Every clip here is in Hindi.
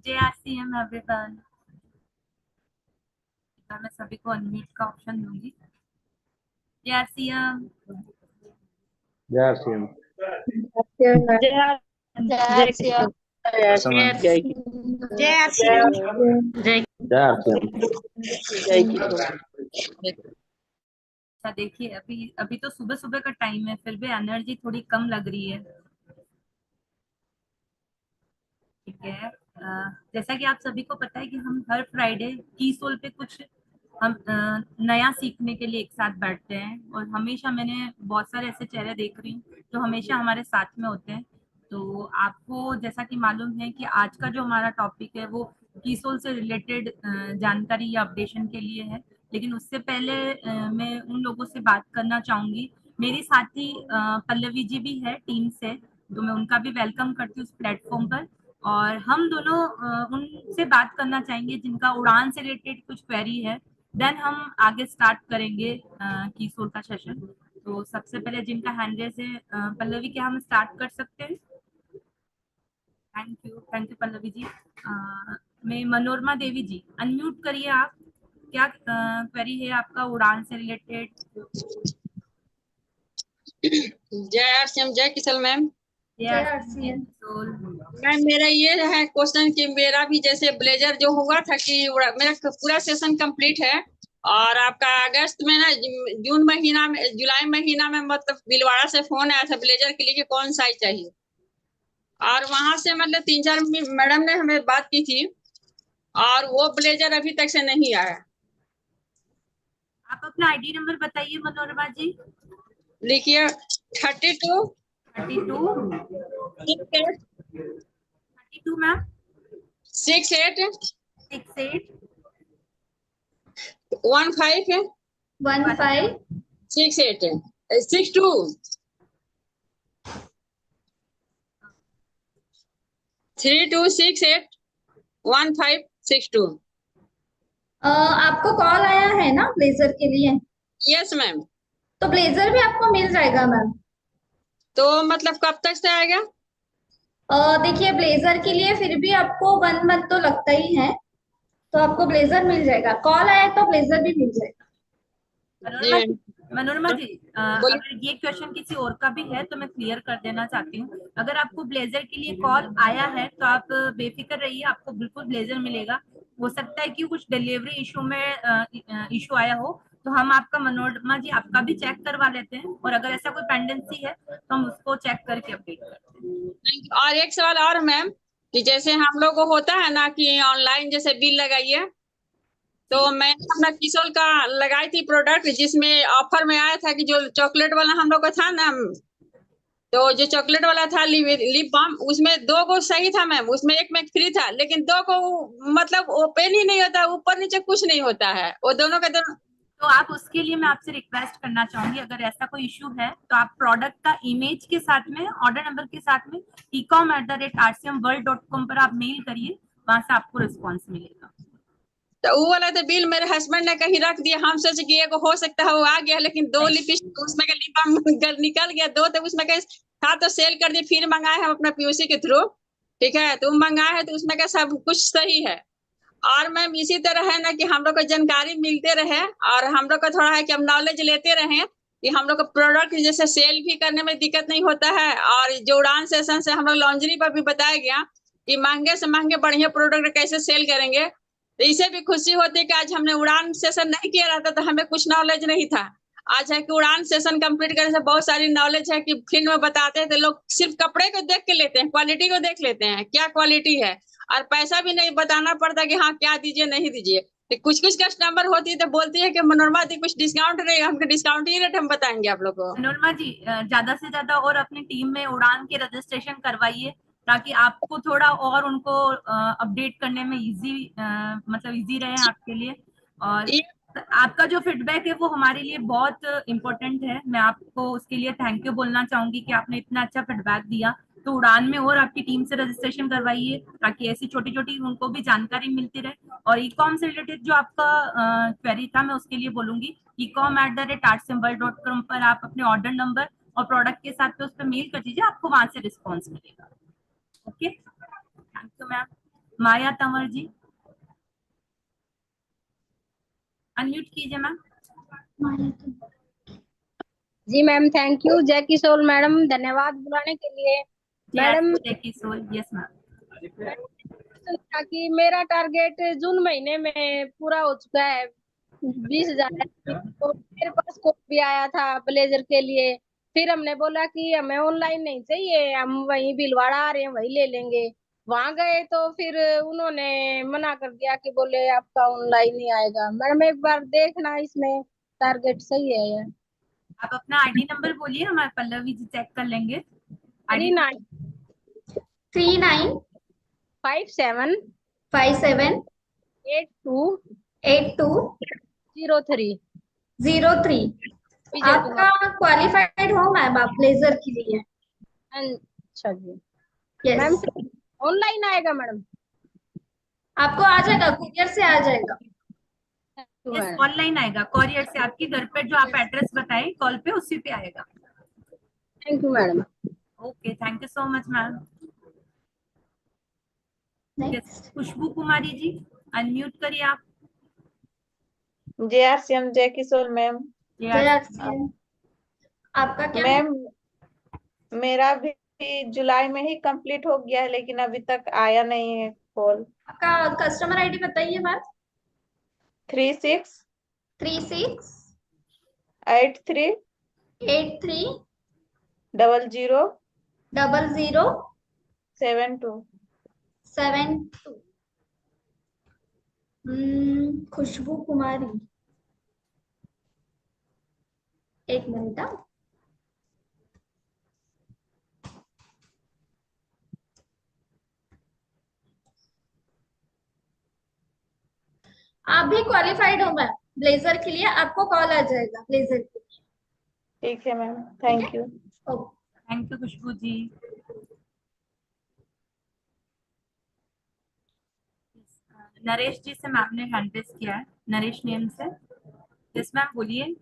JRCM everyone. मैं सभी को अनम्यूट का ऑप्शन दूंगी। JRCM। जय श्री राम। जय जय श्री राम। जय जय श्री राम। जय श्री राम। अच्छा देखिए, अभी अभी तो सुबह सुबह का टाइम है, फिर भी एनर्जी थोड़ी कम लग रही है। ठीक है। जैसा कि आप सभी को पता है कि हम हर फ्राइडे की सोल पे कुछ हम नया सीखने के लिए एक साथ बैठते हैं, और हमेशा मैंने बहुत सारे ऐसे चेहरे देख रही हूँ जो हमेशा हमारे साथ में होते हैं। तो आपको जैसा कि मालूम है कि आज का जो हमारा टॉपिक है वो कीसोल से रिलेटेड जानकारी या अपडेशन के लिए है। लेकिन उससे पहले मैं उन लोगों से बात करना चाहूंगी। मेरी साथी पल्लवी जी भी है टीम से, तो मैं उनका भी वेलकम करती हूँ उस प्लेटफॉर्म पर। और हम दोनों उनसे बात करना चाहेंगे जिनका उड़ान से रिलेटेड कुछ क्वेरी है। देन हम आगे स्टार्ट करेंगे कीसोल का सेशन। तो सबसे पहले जिनका हैंड रेज है, पल्लवी, क्या हम स्टार्ट कर सकते हैं? Thank you Pallavi ji. मैं मनोरमा देवी जी, अनम्यूट करिए आप। क्या क्वेरी है आपका उड़ान से रिलेटेड? जय श्री जय किशल मैम। तो मैम मेरा ये है क्वेश्चन कि मेरा भी जैसे ब्लेजर जो हुआ था कि मेरा पूरा सेशन कंप्लीट है, और आपका अगस्त में ना जून महीना में जुलाई महीना में मतलब बिलवाड़ा से फोन आया था ब्लेजर के लिए कि कौन साइज चाहिए, और वहां से मतलब 3-4 मैडम ने हमें बात की थी, और वो ब्लेजर अभी तक से नहीं आया। आप अपना आईडी नंबर बताइए मनोरमा जी। लिखिए 32 32 मैम 68 68 15 68 62 32681562। आपको कॉल आया है ना ब्लेजर के लिए? Yes ma'am. तो ब्लेजर भी आपको मिल जाएगा मैम। तो मतलब कब तक से आएगा? देखिए, ब्लेजर के लिए फिर भी आपको 1 मंथ तो लगता ही है, तो आपको ब्लेजर मिल जाएगा। कॉल आया तो ब्लेजर भी मिल जाएगा। जी मैम। मनोरमा जी, बोलिए। अगर ये क्वेश्चन किसी और का भी है तो मैं क्लियर कर देना चाहती हूँ। अगर आपको ब्लेजर के लिए कॉल आया है तो आप बेफिक्र रहिए, आपको बिल्कुल ब्लेजर मिलेगा। हो सकता है कि कुछ डिलीवरी इशू में इशू आया हो, तो हम आपका, मनोरमा जी, आपका भी चेक करवा लेते हैं, और अगर ऐसा कोई पेंडेंसी है तो हम उसको चेक करके अपडेट करते हैं। और एक सवाल और मैम, कि जैसे हम लोग को होता है ना कि ऑनलाइन जैसे बिल लगाइए, तो मैंने अपना किशोर का लगाई थी प्रोडक्ट, जिसमें ऑफर में आया था कि जो चॉकलेट वाला हम लोग का था ना, तो जो चॉकलेट वाला था लिप बाम, उसमें 2 को सही था मैम, उसमें एक में फ्री था, लेकिन 2 को मतलब ओपन ही नहीं होता, ऊपर नीचे कुछ नहीं होता है, वो दोनों का दोनों। तो आप उसके लिए मैं आपसे रिक्वेस्ट करना चाहूंगी, अगर ऐसा कोई इशू है तो आप प्रोडक्ट का इमेज के साथ में, ऑर्डर नंबर के साथ में ecom@rcmworld.com पर आप मेल करिए, वहां से आपको रिस्पॉन्स मिलेगा। तो वो वाला तो बिल मेरे हस्बैंड ने कहीं रख दिया, हम सोचे कि एक हो सकता है वो आ गया, लेकिन 2 लिपस्टिक उसमें का लिप बाम निकल गया, 2 तो उसमें का था, तो सेल कर दिए, फिर मंगाए हम अपना पीयूसी के थ्रू। ठीक है, तो मंगाए है तो उसमें का सब कुछ सही है। और मैम इसी तरह है ना कि हम लोग को जानकारी मिलते रहे, और हम लोग का थोड़ा है कि हम नॉलेज लेते रहे, कि हम लोग का प्रोडक्ट जैसे सेल भी करने में दिक्कत नहीं होता है। और जो उड़ान सेशन से हम लोग लॉन्जरी पर भी बताया गया कि महंगे से महंगे बढ़िया प्रोडक्ट कैसे सेल करेंगे, तो इसे भी खुशी होती है कि आज हमने उड़ान सेशन नहीं किया रहता तो हमें कुछ नॉलेज नहीं था। आज है कि उड़ान सेशन कंप्लीट करने से बहुत सारी नॉलेज है, कि फील्ड में बताते हैं तो लोग सिर्फ कपड़े को देख के लेते हैं, क्वालिटी को देख लेते हैं क्या क्वालिटी है, और पैसा भी नहीं बताना पड़ता कि हाँ क्या दीजिए नहीं दीजिए। तो कुछ कुछ कस्टमर होती है तो बोलती है कि मनोरमा दी कुछ डिस्काउंट रहेगा, हमको डिस्काउंट ही रेट हम बताएंगे आप लोग को। मनोरमा जी, ज्यादा से ज्यादा और अपनी टीम में उड़ान के रजिस्ट्रेशन करवाइए, ताकि आपको थोड़ा और उनको अपडेट करने में इजी, मतलब इजी रहे आपके लिए। और ये आपका जो फीडबैक है वो हमारे लिए बहुत इम्पोर्टेंट है। मैं आपको उसके लिए थैंक यू बोलना चाहूंगी कि आपने इतना अच्छा फीडबैक दिया। तो उड़ान में और आपकी टीम से रजिस्ट्रेशन करवाइए, ताकि ऐसी छोटी छोटी उनको भी जानकारी मिलती रहे। और ई कॉम से रिलेटेड जो आपका क्वेरी था, मैं उसके लिए बोलूंगी, ecom@artsymbol.com पर आप अपने ऑर्डर नंबर और प्रोडक्ट के साथ में उस पर मेल कर दीजिए, आपको वहां से रिस्पॉन्स मिलेगा। Okay, thank you ma'am. Maya Tanwar ji, unmute कीजिए मैम। जी ma'am, thank you. Jai Kishore madam, धन्यवाद बुलाने के लिए। Madam yes ma'am. कि मेरा टारगेट जून महीने में पूरा हो चुका है, 20,000 तो मेरे पास कोड भी आया था ब्लेजर के लिए। फिर हमने बोला कि हमें ऑनलाइन नहीं चाहिए, हम वहीं भीलवाड़ा आ रहे हैं वहीं ले लेंगे। वहां गए तो फिर उन्होंने मना कर दिया कि बोले आपका ऑनलाइन ही आएगा। मैडम एक बार देखना इसमें टारगेट सही है या। आप अपना आईडी नंबर बोलिए, हमारे पल्लवी जी चेक कर लेंगे। आईडी 3957 57 82 03 03। विजय कुमार। आपका क्वालिफाइड हो मैम आप ब्लेजर के लिए? अच्छा जी मैम, यस, ऑनलाइन आएगा मैडम? आपको आ जाएगा, कुरियर से आ जाएगा। यस, ऑनलाइन आएगा, कॉरियर से आपके घर पे जो आप एड्रेस बताएं कॉल पे उसी पे आएगा। Thank you madam. Okay, thank you so much ma'am. Next Khushboo Kumari ji, unmute करिए आप। JRCM जय किशोर मैम। JRCM, आपका क्या है? मैम मेरा भी जुलाई में ही कंप्लीट हो गया है, लेकिन अभी तक आया नहीं है कॉल। आपका कस्टमर आईडी बताइए मैम। 36 36 83 83 00 00 72। 72। खुशबू कुमारी, एक मिनट। आप भी क्वालिफाइड हो मैम ब्लेजर के लिए, आपको कॉल आ जाएगा ब्लेजर के लिए। ठीक है मैम, ठीक थैंक है, यू। ओके। थैंक यू खुशबू जी। नरेश जी से मैम ने हैंड रेस किया है, नरेश नेम से। यस मैम, बोलिए।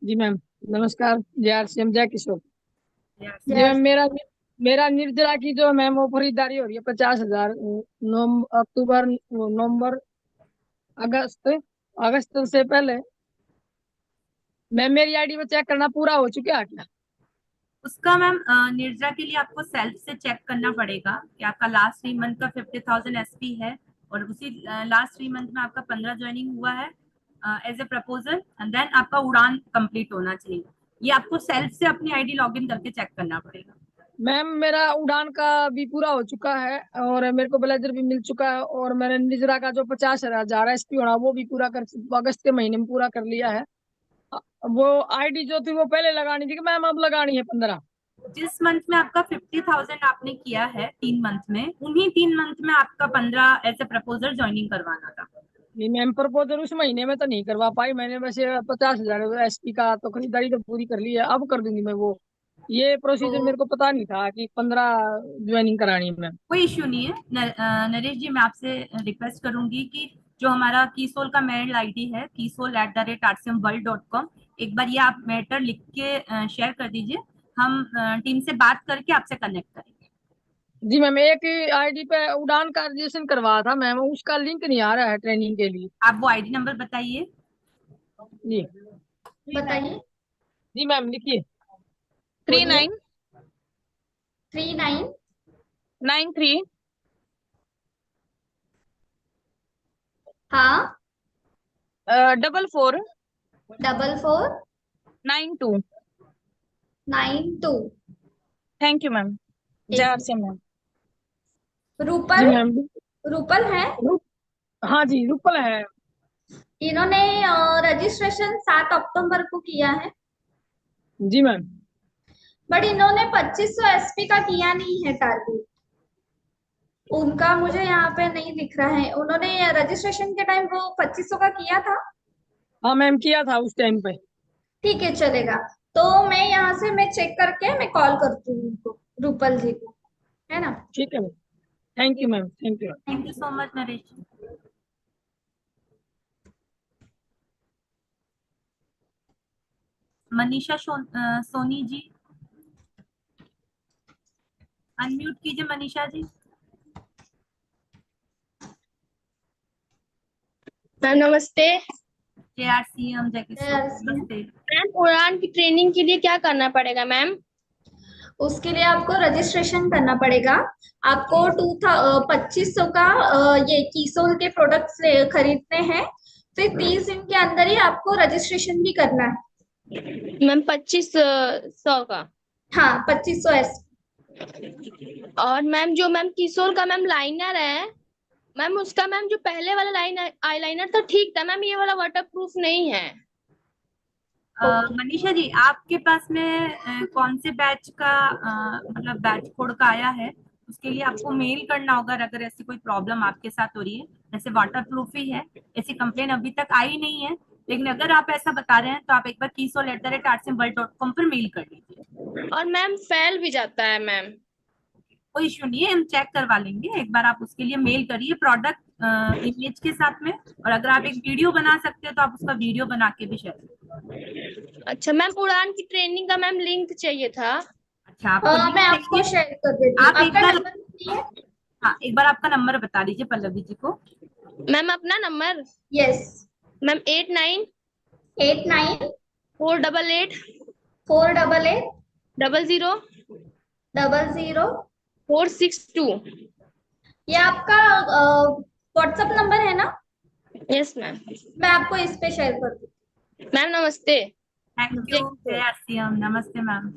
जी मैम नमस्कार। JRCM जय किशोर। Yes. जी मैम, मेरा निर्जला की जो मैम वो खरीदारी हो रही है 50,000 अक्टूबर नवंबर अगस्त अगस्त से पहले। मैम मेरी आईडी में चेक करना पूरा हो चुका है क्या? उसका मैम निर्जा के लिए आपको सेल्फ से चेक करना पड़ेगा कि आपका लास्ट 3 मंथ का 50,000 SP है, और उसी लास्ट 3 मंथ में आपका 15 ज्वाइनिंग हुआ है as a proposal, and then आपका उड़ान कंप्लीट होना चाहिए। ये आपको सेल्फ से अपनी आईडी लॉगिन करके चेक करना पड़ेगा। मैम मेरा उड़ान का भी पूरा हो चुका है और मेरे को ब्लेजर भी मिल चुका है, और मैंने निजरा का जो 50,000 SP होना वो भी पूरा कर अगस्त के महीने में पूरा कर लिया है। वो आईडी जो थी वो पहले लगानी थी कि मैम अब लगानी है 15? जिस मंथ में आपका 50,000 आपने किया है 3 मंथ में, उन्हीं 3 मंथ में आपका 15 एज ए प्रपोजल ज्वाइनिंग करवाना था। नहीं मैम, प्रपोजल उस महीने में तो नहीं करवा पाई मैंने, वैसे 50,000 SP का तो खरीदारी तो पूरी कर ली है, अब कर दूंगी मैं वो। ये प्रोसीजर मेरे को पता नहीं था कि 15 ज्वाइनिंग करानी है मैम। कोई इश्यू नहीं है। नरेश जी, मैं आपसे रिक्वेस्ट करूंगी कि जो हमारा कीसोल का मेल आईडी है kisol@rcmworld.com, एक बार ये आप मैटर लिख के शेयर कर दीजिए। हम टीम से बात करके आपसे कनेक्ट करेंगे। जी मैम, एक आईडी पे उड़ान का रजिस्ट्रेशन करवाया था मैम, उसका लिंक नहीं आ रहा है ट्रेनिंग के लिए। आप वो आईडी नंबर बताइए। जी बताइए, जी मैम लिखिए। 39 39 93 हाँ 44 44 92। 92। Thank you ma'am. JRCM ma'am. Ji Rupal, ma'am. Rupal है। हाँ जी रुपल है। इन्होंने रजिस्ट्रेशन 7 अक्टूबर को किया है, जी मैम। बट इन्होंने 2500 SP का किया नहीं है टारगेट। उनका मुझे यहाँ पे नहीं दिख रहा है। उन्होंने रजिस्ट्रेशन के टाइम वो 2500 का किया था। हाँ मैम किया था उस टाइम पे। ठीक है, चलेगा। तो मैं यहाँ से मैं चेक करके मैं कॉल करती हूँ उनको, रूपल जी को, है ना? ठीक है ma'am, thank you ma'am, thank you. Thank you so much Naresh ji. Manisha Soni ji, unmute कीजिए मनीषा जी। मैम नमस्ते। JRCM जय किशोर, नमस्ते। मैम उड़ान की ट्रेनिंग के लिए क्या करना पड़ेगा मैम? उसके लिए आपको रजिस्ट्रेशन करना पड़ेगा। आपको 2500 का ये कीसोल के प्रोडक्ट्स खरीदने हैं। फिर 30 दिन के अंदर ही आपको रजिस्ट्रेशन भी करना है। मैम 2500 का? हाँ 2500 और मैम जो मैम किशोर का मैम लाइनर है मैम, उसका मैम जो पहले वाला आईलाइनर था ठीक था मैम, ये वाला वाटर प्रूफ नहीं है। मनीषा जी, आपके पास में कौन से बैच का मतलब बैच कोड का आया है? उसके लिए आपको मेल करना होगा अगर ऐसी कोई प्रॉब्लम आपके साथ हो रही है। जैसे वाटर प्रूफ ही है, ऐसी कंप्लेन अभी तक आई नहीं है, लेकिन अगर आप ऐसा बता रहे हैं तो आप एक बार kisol@artsimworld.com पर मेल कर दीजिए। और मैम फैल भी जाता है मैम। कोई इश्यू नहीं है, हम चेक करवा लेंगे। एक बार आप उसके लिए मेल करिए प्रोडक्ट इमेज के साथ में, और अगर आप एक वीडियो बना सकते हो तो आप उसका वीडियो बना के भी शेयर करिए। अच्छा मैम, उड़ान की ट्रेनिंग का मैम लिंक चाहिए था। अच्छा, आपको मैं आपको शेयर कर देती हूँ। आप एक आपका बार नंबर बताइए। हाँ, एक बार आपका नंबर बता दीजिए पल्लवी जी को। मैम अपना नंबर? Yes ma'am 89 488 488 00 00 462। ये आपका व्हाट्सएप नंबर है ना? Yes ma'am. मैं आपको इस पे शेयर कर दूँ। मैम नमस्ते। थैंक यू JRCM, नमस्ते मैम।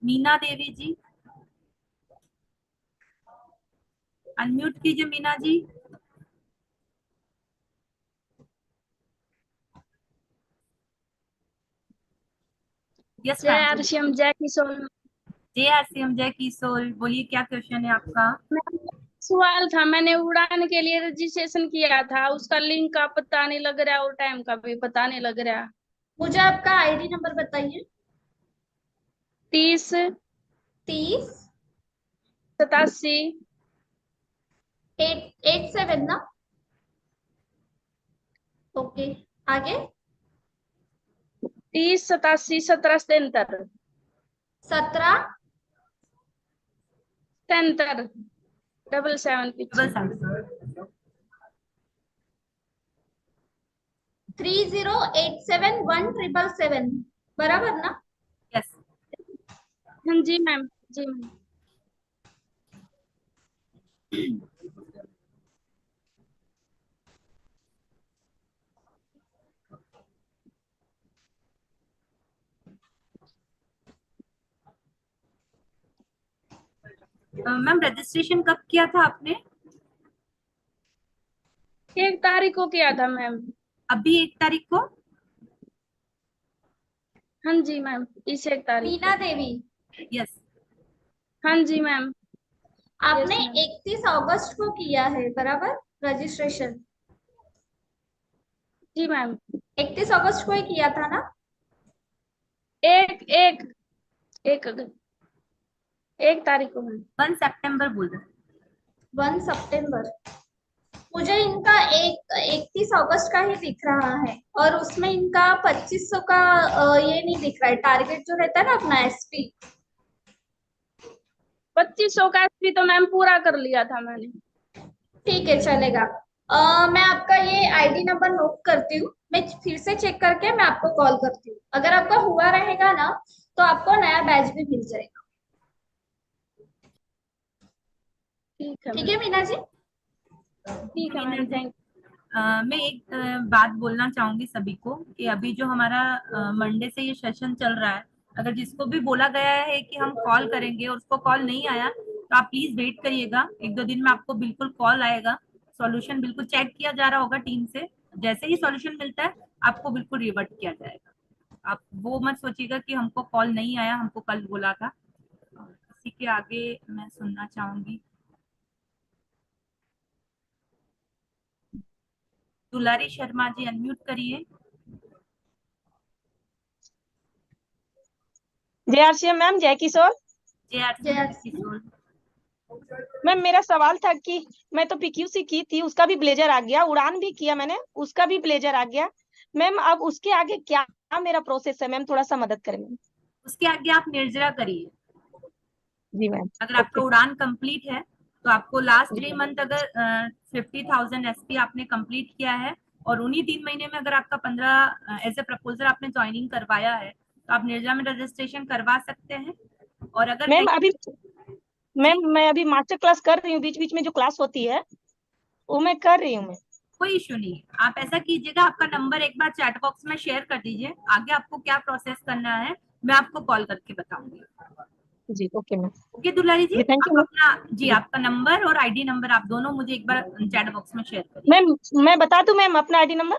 मीना देवी जी, अनम्यूट कीजिए Meena ji. Yes ma'am. JRCM Jai किशोर। JRCM जय किशोर, बोलिए क्या क्वेश्चन है आपका? सवाल था, मैंने उड़ान के लिए रजिस्ट्रेशन किया था, उसका लिंक का पता नहीं लग रहा और टाइम का भी पता नहीं लग रहा। मुझे आपका आईडी नंबर बताइए। 30 87 87 ना? ओके, आगे 30 87 17 73 17 77 77 पीछे। 30871777 बराबर ना? यस। हाँ जी मैम, जी मैम। मैम रजिस्ट्रेशन कब किया था आपने? 1 तारीख को किया था मैम। अभी 1 तारीख को? हाँ जी मैम, इस 1 तारीख। मीना देवी। यस। हाँ जी मैम। आपने 31 अगस्त को किया है बराबर रजिस्ट्रेशन? जी मैम। 31 अगस्त को ही किया था ना? 1 तारीख को मैम। 1 सितंबर बोल रहे हैं। 1 सितंबर। मुझे इनका 31 अगस्त का ही दिख रहा है, और उसमें इनका 2500 का ये नहीं दिख रहा है। टारगेट जो रहता है ना अपना SP, 2500 का SP तो मैम पूरा कर लिया था मैंने। ठीक है चलेगा। मैं आपका ये आईडी नंबर नोट करती हूँ, मैं फिर से चेक करके मैं आपको कॉल करती हूँ। अगर आपका हुआ रहेगा ना तो आपको नया बैच भी मिल जाएगा। ठीक है मीना जी? ठीक है मैम, थैंक। मैं एक बात बोलना चाहूंगी सभी को कि अभी जो हमारा मंडे से ये सेशन चल रहा है, अगर जिसको भी बोला गया है कि हम कॉल करेंगे और उसको कॉल नहीं आया तो आप प्लीज वेट करिएगा। 1-2 दिन में आपको बिल्कुल कॉल आएगा। सॉल्यूशन बिल्कुल चेक किया जा रहा होगा टीम से। जैसे ही सॉल्यूशन मिलता है आपको बिल्कुल रिवर्ट किया जाएगा। आप वो मत सोचिएगा कि हमको कॉल नहीं आया, हमको कल बोला था। इसी के आगे मैं सुनना चाहूंगी। दुलारी शर्मा जी, अनम्यूट करिए। JRCM मैम जय किशोर। किशोर मैम मेरा सवाल था कि मैं तो PQC की थी, उसका भी ब्लेजर आ गया, उड़ान भी किया मैंने, उसका भी ब्लेजर आ गया मैम। अब उसके आगे क्या मेरा प्रोसेस है मैम, थोड़ा सा मदद करें मैम। उसके आगे आप निर्जरा करिए। जी मैम। अगर आपका ओके उड़ान कंप्लीट है तो आपको लास्ट जी 3 मंथ अगर 50,000 एसपी आपने कंप्लीट किया है और उन्हीं 3 महीने में अगर आपका 15 एज ए प्रपोजल आपने ज्वाइनिंग करवाया है तो आप निर्जरा में रजिस्ट्रेशन करवा सकते हैं। और अगर मैम। नहीं, अभी जी मैम मैं अभी मास्टर क्लास कर रही हूँ, बीच बीच में जो क्लास होती है वो मैं कर रही हूँ मैं। कोई इशू नहीं है। आप ऐसा कीजिएगा, आपका नंबर एक बार चैट बॉक्स में शेयर कर दीजिए, आगे आपको क्या प्रोसेस करना है मैं आपको कॉल करके बताऊंगी। जी okay ma'am. Okay Dulari ji, जी थैंक यू आप मैम। अपना जी जी आपका नंबर और आईडी नंबर आप दोनों मुझे एक बार चैट बॉक्स में शेयर करिए। मैम मैं बता दूं मैम अपना आईडी नंबर?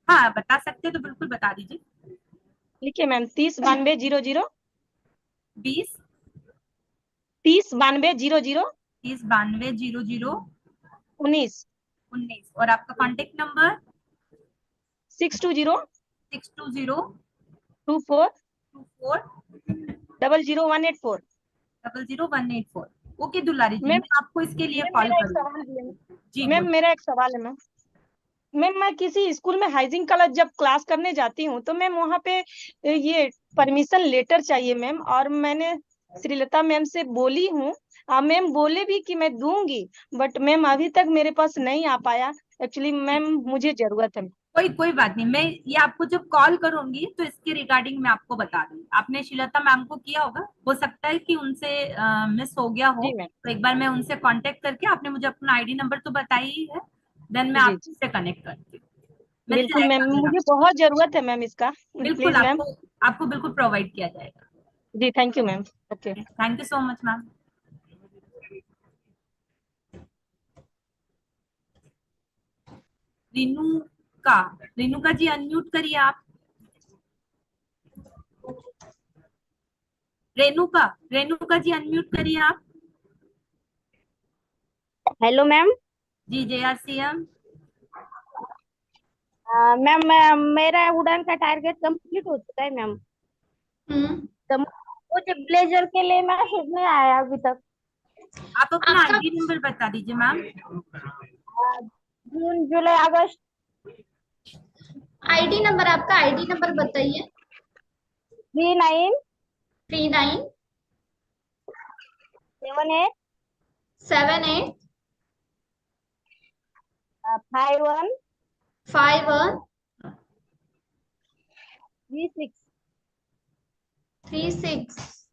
हाँ बता सकते हैं तो बिल्कुल बता दीजिए। लिखिए मैम, 309200 20 309200 30 92 00 19 19 और आपका कॉन्टेक्ट नंबर 620 620 24 24 00184। 00184। ओके दुलारी जी, मैम मैं आपको इसके लिए मैम कॉल मेरा एक करूँगी। सवाल भी है। जी मैम बोलिए। मेरा एक सवाल है मैम। मैम मैं किसी स्कूल में हाइजीन का जब क्लास करने जाती हूँ तो मैम वहाँ पे ये परमिशन लेटर चाहिए मैम, और मैंने श्रीलता मैम से बोली हूँ। मैम बोले भी कि मैं दूंगी, बट मैम अभी तक मेरे पास नहीं आ पाया। एक्चुअली मैम मुझे जरूरत है। कोई कोई बात नहीं, मैं ये आपको जब कॉल करूंगी तो इसके रिगार्डिंग मैं आपको बता दूंगी। आपने श्रीलता मैम को किया होगा, हो सकता है कि उनसे मिस हो गया हो, जी मैम। तो एक बार मैं उनसे कांटेक्ट करके, आपने मुझे अपना आईडी नंबर तो बताया ही है, देन मैं जी जी आपसे कनेक्ट करती हूँ। मिल बिल्कुल मैम, जाएगा मेरा। मुझे बहुत जरूरत है मैम इसका। बिल्कुल प्लीज मैम। आपको आपको बिल्कुल प्रोवाइड किया जाएगा। जी thank you ma'am. Okay. Thank you so much ma'am. Renuka, Renuka ji unmute करिए आप। रेणुका, रेणुका जी अनम्यूट करिए आप। Hello ma'am. जी JRCM। मैम मेरा उड़ान का टारगेट कंप्लीट हो चुका है मैम। तो मुझे ब्लेजर के लिए मैसेज नहीं आया अभी तक। आप अपना आपका आईडी नंबर बता दीजिए मैम। जून जुलाई अगस्त। आईडी नंबर, आपका आईडी नंबर बताइए। 39 39 78 78 51 51 36। 36।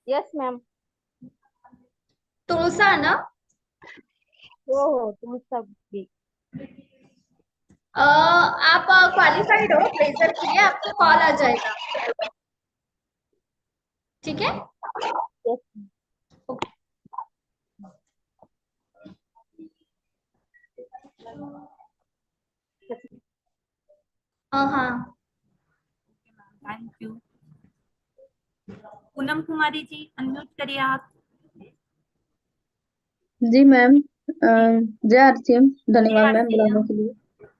Yes ma'am. तुलसा ना? हो तुम सब भी। आप क्वालिफाइड हो ब्लेजर के लिए, आपको कॉल आ जाएगा। ठीक है। यस। हाँ। Thank you. Poonam Kumari ji unmute करिए आप। जी मैम। जय आरसीएम, धन्यवाद मैम बुलाने JRCM। के लिए।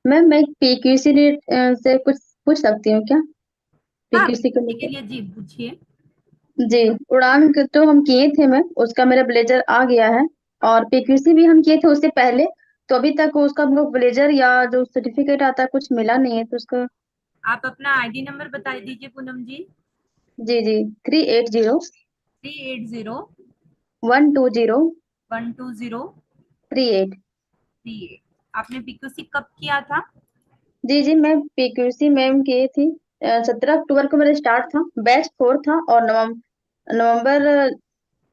मैम मैं पीक्यूसी रेट से कुछ पूछ सकती हूँ क्या? हाँ पीक्यूसी को के लेकर। लिए जी पूछिए। जी, उड़ान तो हम किए थे मैम, उसका मेरा ब्लेजर आ गया है। और पीक्यूसी भी हम किए थे उससे पहले, तो अभी तक उसका हमको ब्लेजर या जो सर्टिफिकेट आता है कुछ मिला नहीं है, तो उसका। आप अपना आईडी नंबर बता दीजिए पूनम जी। जी जी, 380 380 120 120 38। 38। आपने पीक्यूसी कब किया था? जी जी, मैं पीक्यूसी मैम की थी 17 अक्टूबर को मेरा स्टार्ट था, बैच 4 था। और नवंबर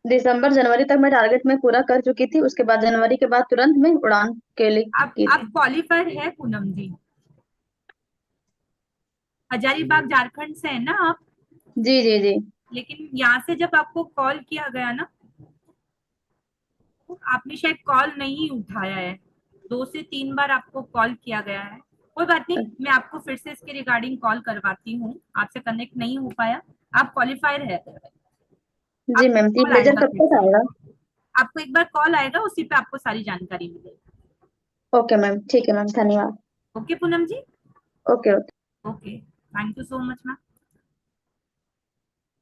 दिसंबर जनवरी तक मैं टारगेट में पूरा कर चुकी थी। उसके बाद जनवरी के बाद तुरंत मैं उड़ान के लिए की आप थी। क्वालिफाइड है पूनम जी? हजारीबाग झारखंड से है ना आप? जी जी जी। लेकिन यहाँ से जब आपको कॉल किया गया ना, आपने शायद कॉल नहीं उठाया है। 2 से 3 बार आपको कॉल किया गया है। कोई बात नहीं, मैं आपको फिर से इसके रिगार्डिंग कॉल करवाती हूँ, आपसे कनेक्ट नहीं हो पाया। आप क्वालिफाइड है, जी आपको मैम, तो कॉल ब्लेजर आएगा कब फिर तक से। आएगा? आपको एक बार कॉल आएगा, उसी पे आपको सारी जानकारी मिलेगी। ओके मैम, ठीक है मैम, धन्यवाद। Okay Poonam ji. Okay okay. Okay, thank you so much ma'am.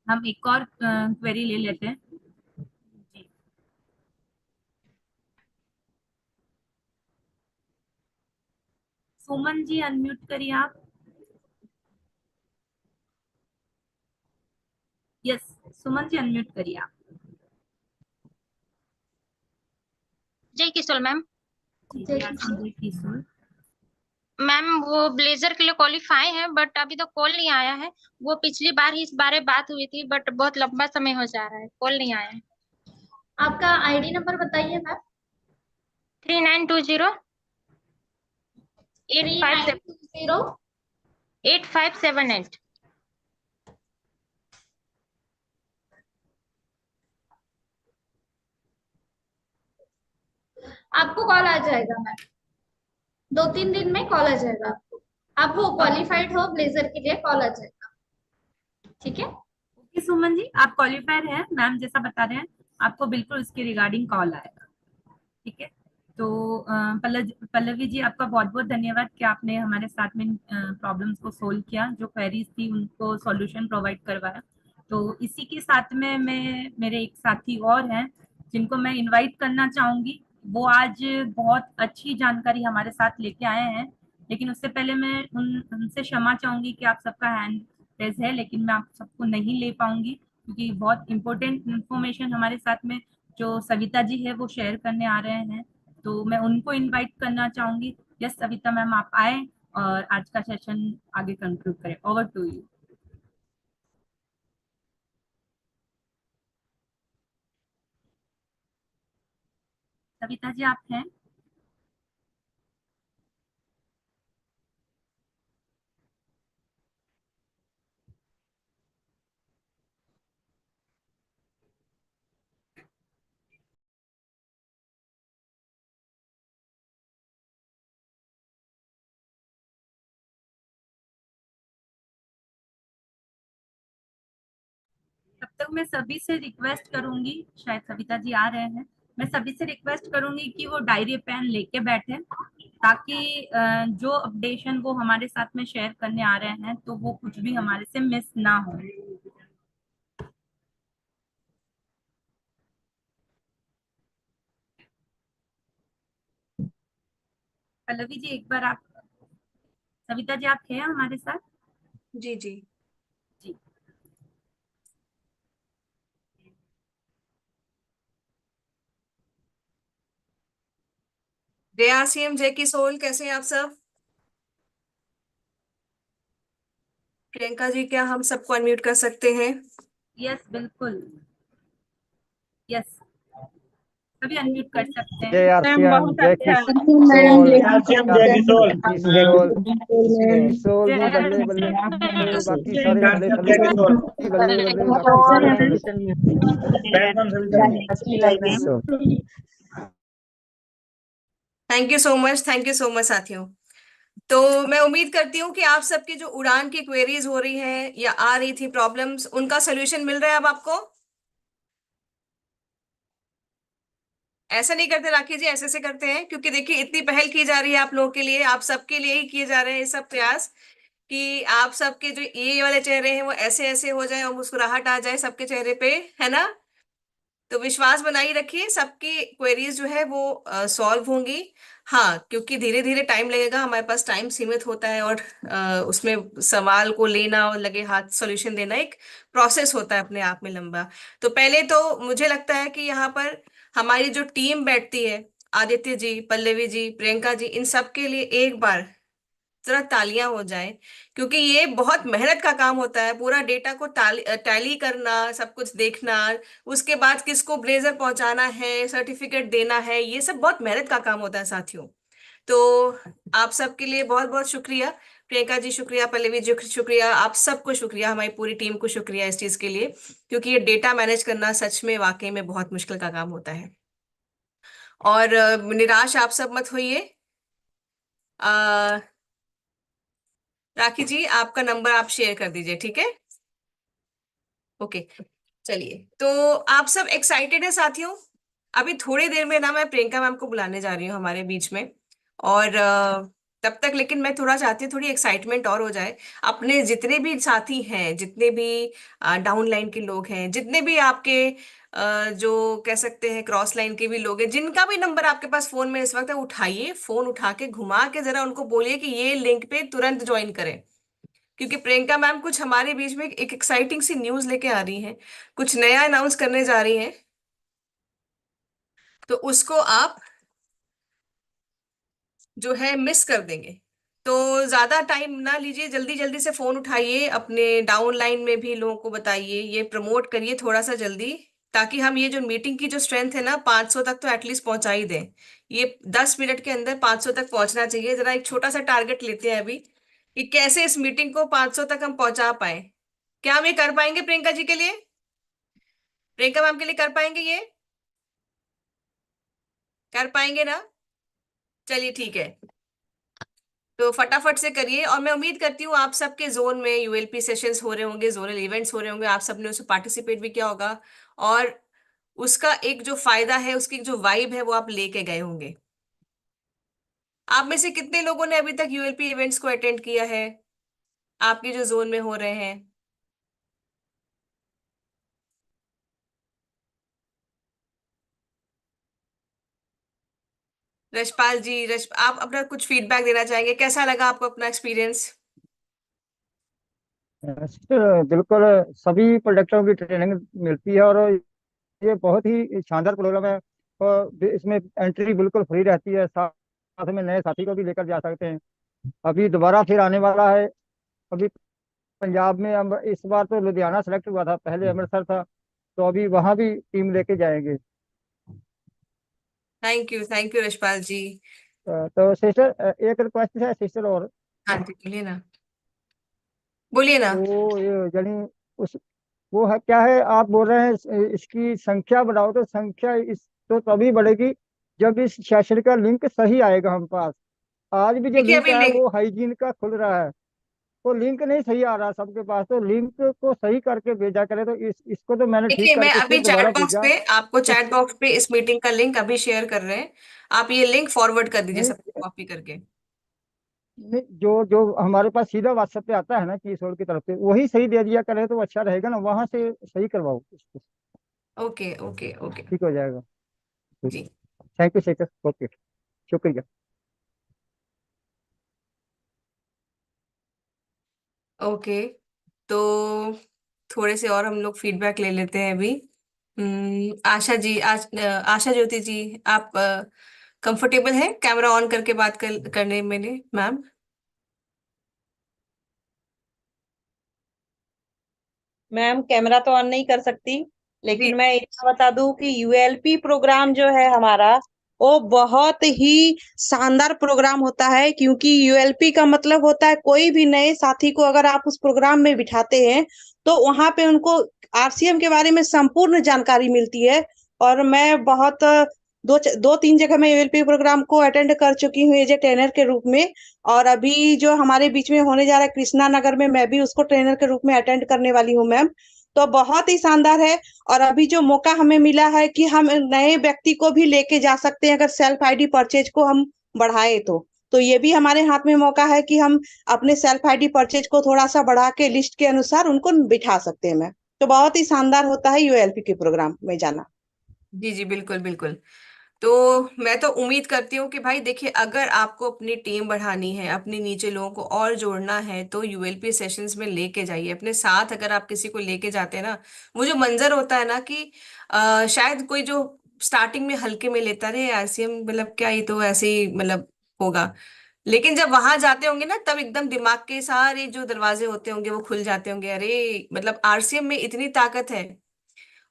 हम एक और क्वेरी ले लेते हैं जी। सुमन जी अनम्यूट करिए आप। यस, सुमन जी अनम्यूट करिए आप। जय किशोर मैम। जय किशोर मैम वो ब्लेजर के लिए क्वालिफाई है बट अभी तो कॉल नहीं आया है। वो पिछली बार ही इस बारे बात हुई थी बट बहुत लंबा समय हो जा रहा है, कॉल नहीं आया है। आपका आईडी नंबर बताइए मैम। 3920 3920 8578। आपको कॉल आ जाएगा मैम, 2-3 दिन में कॉल आ जाएगा आपको। आप हो क्वालिफाइड हो ब्लेजर के लिए, कॉल आ जाएगा। ठीक है, ओके सुमन जी, आप क्वालिफाइड हैं, मैम जैसा बता रहे हैं, आपको बिल्कुल इसके रिगार्डिंग कॉल आएगा। ठीक है, तो पल्लवी जी आपका बहुत बहुत धन्यवाद कि आपने हमारे साथ में प्रॉब्लम्स को सोल्व किया, जो क्वेरीज थी उनको सॉल्यूशन प्रोवाइड करवाया। तो इसी के साथ में मैं मेरे एक साथी और हैं जिनको मैं इनवाइट करना चाहूंगी। वो आज बहुत अच्छी जानकारी हमारे साथ लेके आए हैं, लेकिन उससे पहले मैं उनसे क्षमा चाहूंगी कि आप सबका हैंड रेज है, लेकिन मैं आप सबको नहीं ले पाऊंगी क्योंकि बहुत इंपॉर्टेंट इंफॉर्मेशन हमारे साथ में जो सविता जी है वो शेयर करने आ रहे हैं। तो मैं उनको इनवाइट करना चाहूंगी। यस सविता मैम, आप आए और आज का सेशन आगे कंक्लूड करें। Over to you. Savita ji आप हैं? तब तक मैं सभी से रिक्वेस्ट करूंगी, शायद सविता जी आ रहे हैं, मैं सभी से रिक्वेस्ट करूंगी कि वो डायरी पेन लेके बैठे ताकि जो अपडेशन वो हमारे साथ में शेयर करने आ रहे हैं तो वो कुछ भी हमारे से मिस ना हो। पल्लवी जी एक बार आप, सविता जी आप हैं हमारे साथ? जी जी जी जय आसियम, जय किशोर, कैसे हैं आप सब? प्रियंका जी क्या हम सबको अनम्यूट कर सकते हैं? यस बिल्कुल, यस सभी अनम्यूट कर सकते हैं। जय आसियाम, जय किशोर, किशोर भी बल्ले बल्ले, बाकी सारे थले थले बल्ले बल्ले, बाकी सारे thank you so much, thank you so much साथियों। तो मैं उम्मीद करती हूँ कि आप सबकी जो उड़ान की क्वेरीज हो रही हैं या आ रही थी प्रॉब्लम्स, उनका सोल्यूशन मिल रहा है अब आपको। ऐसा नहीं करते राखी जी, ऐसे से करते हैं क्योंकि देखिए इतनी पहल की जा रही है आप लोगों के लिए, आप सबके लिए ही किए जा रहे हैं ये सब प्रयास कि आप सबके जो ये वाले चेहरे हैं वो ऐसे ऐसे हो जाए और मुस्कुराहट आ जाए सबके चेहरे पे, है ना? तो विश्वास बनाए रखिए, सबकी क्वेरीज जो है वो सॉल्व होंगी। हाँ, क्योंकि धीरे धीरे टाइम लगेगा, हमारे पास टाइम सीमित होता है और उसमें सवाल को लेना और लगे हाथ सॉल्यूशन देना एक प्रोसेस होता है अपने आप में लंबा। तो पहले तो मुझे लगता है कि यहाँ पर हमारी जो टीम बैठती है, आदित्य जी, पल्लवी जी, प्रियंका जी, इन सब के लिए एक बार जरा तालियां हो जाएं, क्योंकि ये बहुत मेहनत का काम होता है, पूरा डेटा को टैली करना, सब कुछ देखना, उसके बाद किसको ब्लेजर पहुंचाना है, सर्टिफिकेट देना है, ये सब बहुत मेहनत का काम होता है साथियों। तो आप सबके लिए बहुत बहुत शुक्रिया। प्रियंका जी शुक्रिया, पल्लवी जी शुक्रिया, आप सबको शुक्रिया, हमारी पूरी टीम को शुक्रिया इस चीज के लिए, क्योंकि ये डेटा मैनेज करना सच में वाकई में बहुत मुश्किल का काम होता है। और निराश आप सब मत होइए। राखी जी आपका नंबर आप शेयर कर दीजिए, ठीक है? ओके, चलिए, तो आप सब एक्साइटेड है साथियों? अभी थोड़ी देर में ना मैं प्रियंका मैम को बुलाने जा रही हूँ हमारे बीच में, और तब तक लेकिन मैं थोड़ा चाहती हूँ थोड़ी एक्साइटमेंट और हो जाए। अपने जितने भी साथी हैं, जितने भी डाउन लाइन के लोग हैं, जितने भी आपके जो कह सकते हैं क्रॉस लाइन के भी लोग हैं, जिनका भी नंबर आपके पास फोन में इस वक्त है, उठाइए, फोन उठा के घुमा के जरा उनको बोलिए कि ये लिंक पे तुरंत ज्वाइन करें, क्योंकि प्रियंका मैम कुछ हमारे बीच में एक एक्साइटिंग सी न्यूज लेके आ रही हैं, कुछ नया अनाउंस करने जा रही हैं, तो उसको आप जो है मिस कर देंगे। तो ज्यादा टाइम ना लीजिए, जल्दी जल्दी से फोन उठाइए, अपने डाउन लाइन में भी लोगों को बताइए, ये प्रमोट करिए थोड़ा सा जल्दी, ताकि हम ये जो मीटिंग की जो स्ट्रेंथ है ना 500 तक तो एटलीस्ट पहुंचा ही दें। ये 10 मिनट के अंदर 500 तक पहुंचना चाहिए। जरा एक छोटा सा टारगेट लेते हैं अभी कि कैसे इस मीटिंग को 500 तक हम पहुंचा पाए। क्या हम ये कर पाएंगे प्रियंका जी के लिए, प्रियंका मैम के लिए कर पाएंगे ये, कर पाएंगे ना? चलिए ठीक है, तो फटाफट से करिए। और मैं उम्मीद करती हूँ आप सबके जोन में यूएलपी सेशंस हो रहे होंगे, जोनल इवेंट्स हो रहे होंगे, आप सबने उसमें पार्टिसिपेट भी किया होगा, और उसका एक जो फायदा है, उसकी जो वाइब है वो आप लेके गए होंगे। आप में से कितने लोगों ने अभी तक यूएलपी इवेंट्स को अटेंड किया है आपके जो जोन में हो रहे हैं? रशपाल जी, आप अपना कुछ फीडबैक देना चाहेंगे, कैसा लगा आपको अपना एक्सपीरियंस? बिल्कुल, सभी प्रोडक्टों की ट्रेनिंग मिलती है और ये बहुत ही शानदार प्रोग्राम है। और इसमें एंट्री बिल्कुल फ्री रहती है, साथ साथ में नए साथी को भी लेकर जा सकते हैं। अभी दोबारा फिर आने वाला है। अभी पंजाब में हम इस बार तो लुधियाना सेलेक्ट हुआ था, पहले अमृतसर था, तो अभी वहां भी टीम लेके जाएंगे। थैंक यू रशपाल जी। तो सिस्टर, एक रिक्वेस्ट है सिस्टर, और हाँ जी बोलिए ना, बोलिए ना। वो ये यानी उस वो है क्या है, आप बोल रहे हैं इसकी संख्या बढ़ाओ, तो संख्या इस तो तभी बढ़ेगी जब इस सेशन का लिंक सही आएगा हम पास। आज भी जो देखिए लिंक अभी है लिंक, वो हाइजीन का खुल रहा है, तो लिंक नहीं सही आ रहा सबके पास, तो लिंक को सही करके भेजा करे। तो इसको तो मैंने ठीक देखिए मैं करके अभी फिर दोबारा चैट बॉक्स भेजा। पे आपको तो चैट बॉक्स पे इस मीटिंग का लिंक अभी शेयर कर रहे हैं, आप ये लिंक फॉरवर्ड कर दीजिए नहीं सबको कॉपी करके। नहीं, जो जो हमारे पास सीधा व्हाट्सएप पे आता है ना किशोर की तरफ से, वही सही दे दिया करे तो अच्छा रहेगा ना, वहां से सही करवाओ इसको, ओके ओके ओके। ठीक हो जाएगा। जी थैंक यू शेखर, ओके, शुक्रिया। ओके, तो थोड़े से और हम लोग फीडबैक ले लेते हैं अभी। आशा जी, आशा ज्योति जी, आप कंफर्टेबल हैं कैमरा ऑन करके बात करने में मैम? मैम कैमरा तो ऑन नहीं कर सकती, जी लेकिन मैं इतना बता दूं कि यूएलपी प्रोग्राम जो है हमारा, वो बहुत ही शानदार प्रोग्राम होता है। क्योंकि यूएलपी का मतलब होता है कोई भी नए साथी को अगर आप उस प्रोग्राम में बिठाते हैं तो वहां पे उनको आरसीएम के बारे में संपूर्ण जानकारी मिलती है। और मैं बहुत दो तीन जगह मैं यूएलपी प्रोग्राम को अटेंड कर चुकी हूँ एज ए ट्रेनर के रूप में। और अभी जो हमारे बीच में होने जा रहा है कृष्णा नगर में, मैं भी उसको ट्रेनर के रूप में अटेंड करने वाली हूँ मैम। तो बहुत ही शानदार है। और अभी जो मौका हमें मिला है कि हम नए व्यक्ति को भी लेके जा सकते हैं अगर सेल्फ आईडी परचेज को हम बढ़ाए तो ये भी हमारे हाथ में मौका है कि हम अपने सेल्फ आईडी परचेज को थोड़ा सा बढ़ा के लिस्ट के अनुसार उनको बिठा सकते हैं मैम। तो बहुत ही शानदार होता है यूएलपी के प्रोग्राम में जाना। जी जी बिल्कुल बिल्कुल। तो मैं तो उम्मीद करती हूँ कि भाई देखिए, अगर आपको अपनी टीम बढ़ानी है, अपने नीचे लोगों को और जोड़ना है, तो यूएलपी सेशंस में लेके जाइए अपने साथ। अगर आप किसी को लेके जाते हैं ना, वो जो मंजर होता है ना कि शायद कोई जो स्टार्टिंग में हल्के में लेता रहे आरसीएम, मतलब क्या ये तो ऐसे ही मतलब होगा, लेकिन जब वहां जाते होंगे ना तब एकदम दिमाग के सारे जो दरवाजे होते होंगे वो खुल जाते होंगे, अरे मतलब आरसीएम में इतनी ताकत है।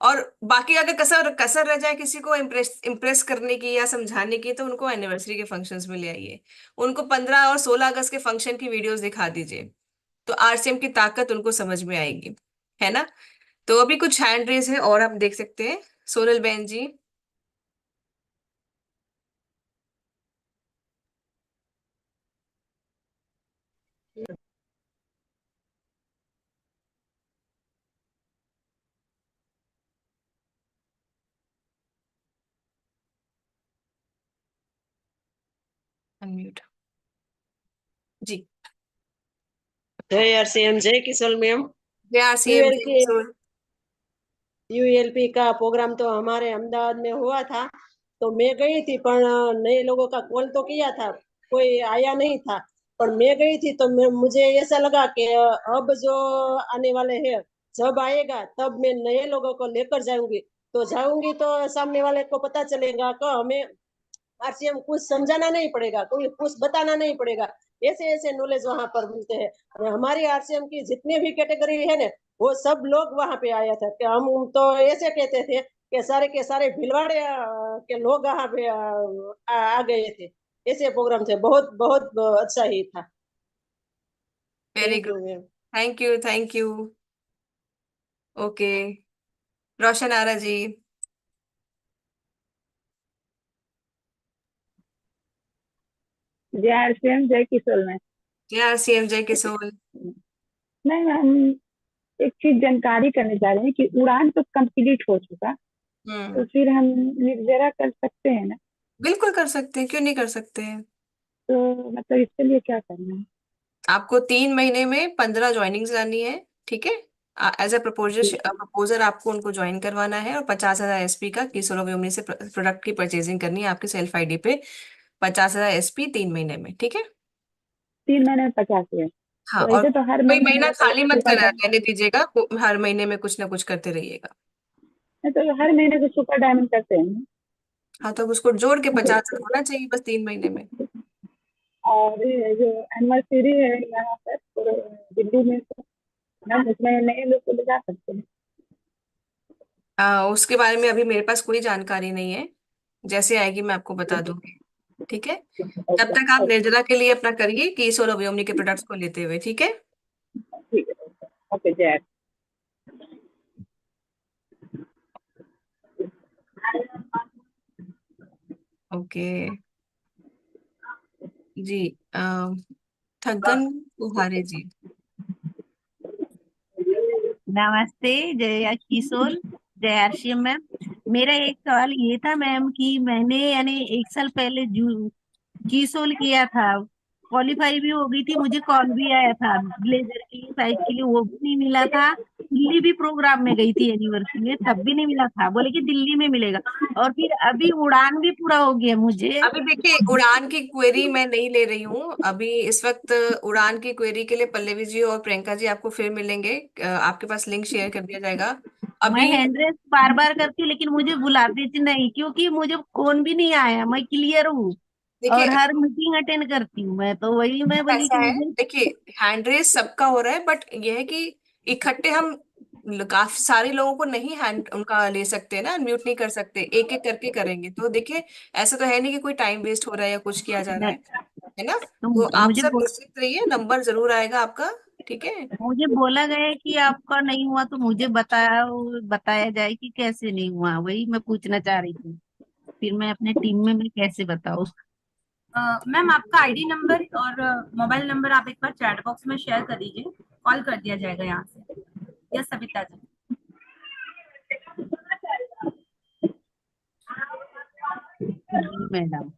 और बाकी अगर कसर कसर रह जाए किसी को इम्प्रेस इम्प्रेस करने की या समझाने की, तो उनको एनिवर्सरी के फंक्शंस में ले आइए, उनको 15 और 16 अगस्त के फंक्शन की वीडियोस दिखा दीजिए, तो आरसीएम की ताकत उनको समझ में आएगी, है ना? तो अभी कुछ हैंड रेज है और आप देख सकते हैं, सोनल बहन जी। अनम्यूट जी। जय आरसीएम, जय किशोर मैम। जय आरसीएम, जय यूएलपी किशोर। यूएलपी का प्रोग्राम तो हमारे अहमदाबाद में हुआ था, तो मैं गई थी, पर नए लोगों का कॉल तो किया था, कोई आया नहीं था। और मैं गई थी तो मुझे ऐसा लगा कि अब जो आने वाले हैं जब आएगा तब मैं नए लोगों को लेकर जाऊंगी, तो जाऊंगी तो सामने वाले को पता चलेगा कि हमें आरसीएम कुछ समझाना नहीं पड़ेगा, कोई कुछ बताना नहीं पड़ेगा, ऐसे ऐसे नॉलेज वहां पर मिलते हैं। और हमारी आरसीएम की जितने भी कैटेगरी है ना, वो सब लोग वहां पे आया था कि हम तो ऐसे कहते थे कि सारे के सारे भिलवाड़े के लोग वहां पे आ गए थे। ऐसे प्रोग्राम थे, बहुत बहुत अच्छा ही था। Very thank you good. Ma'am. Thank you, thank you. Okay, Roshan Ara ji. Jai RCM, जय किशोर मैम। जय आरसीएम, जय किशोर। मैम हम एक चीज जानकारी करने जा रहे हैं कि उड़ान तो कंप्लीट हो चुका, तो फिर हम निर्जरा कर सकते हैं ना? बिल्कुल कर सकते हैं, क्यों नहीं कर सकते हैं। तो मतलब इसके लिए क्या करना है? आपको 3 महीने में 15 ज्वाइनिंग्स लानी है, ठीक है। एज ए प्रपोजर आपको उनको ज्वाइन करवाना है, और 50,000 एसपी का किशोर व्योमनी से प्रोडक्ट की परचेजिंग करनी है आपकी सेल्फ आईडी पे। 50,000 एसपी 3 महीने में, ठीक है। 3 महीने में 50 है? हाँ, तो और ऐसे तो हर कोई महीने महीना मेरा खाली मत सुपर करा रहने दीजिएगा, हर महीने में कुछ ना कुछ करते रहिएगा। तो हर महीने को सुपर डायमंड करते हैं ना? हाँ, तो उसको जोड़ के 50 होना चाहिए बस 3 महीने में। और ये जो एनिवर्सरी है यहाँ पर तो दिल्ली में, तो मैम उसमें नए लोग को ले जा सकते हैं? उसके बारे में अभी मेरे पास कोई जानकारी नहीं है, जैसे आएगी मैं आपको बता दूंगी, ठीक है। तब तक आप निर्जला के लिए अपना करिए किशोर अभियोमनी के प्रोडक्ट्स को लेते हुए, ठीक है। ठीक है, ओके जय। ओके जी। थगन कुहारे जी। नमस्ते, जय किशोर, जय आरसीएम मैम। मेरा एक सवाल ये था मैम कि मैंने यानी 1 साल पहले किशोर किया था, क्वालिफाई भी हो गई थी, मुझे कॉल भी आया था ब्लेजर के लिए, साइज के लिए, वो भी नहीं मिला था। दिल्ली भी प्रोग्राम में गई थी एनिवर्सरी में, तब भी नहीं मिला था, बोले कि दिल्ली में मिलेगा। और फिर अभी उड़ान भी पूरा हो गया मुझे। अभी देखिए, उड़ान की क्वेरी मैं नहीं ले रही हूँ अभी इस वक्त। उड़ान की क्वेरी के लिए पल्लवी जी और प्रियंका जी आपको फिर मिलेंगे, आपके पास लिंक शेयर कर दिया जाएगा मैं अभी। हैंड रेस बार बार करती हूँ, लेकिन मुझे बुलाते थे नहीं, क्योंकि मुझे फोन भी नहीं आया, मैं क्लियर हूँ देखिए, और हर मीटिंग अटेंड करती हूँ मैं, तो वही मैं बोली ऐसा कि है, मुझे। देखिए हैंड रेस सबका हो रहा है, बट यह है कि इकट्ठे हम काफी सारे लोगों को नहीं हैंड उनका ले सकते ना, अनम्यूट नहीं कर सकते, एक एक करके करेंगे। तो देखिए, ऐसा तो है नहीं कि कोई टाइम वेस्ट हो रहा है या कुछ किया जा रहा है ना। तो तो आप मुझे सब निश्चित रहिए, नंबर जरूर आएगा आपका, ठीक है। मुझे बोला गया है कि आपका नहीं हुआ, तो मुझे बताया जाए कि कैसे नहीं हुआ, वही मैं पूछना चाह रही थी। फिर मैं अपने टीम में मैं कैसे बताऊँ। मैम आपका आईडी नंबर और मोबाइल नंबर आप एक बार चैट बॉक्स में शेयर कर दीजिए, कॉल कर दिया जाएगा यहाँ से। यस सविता जी। मैडम,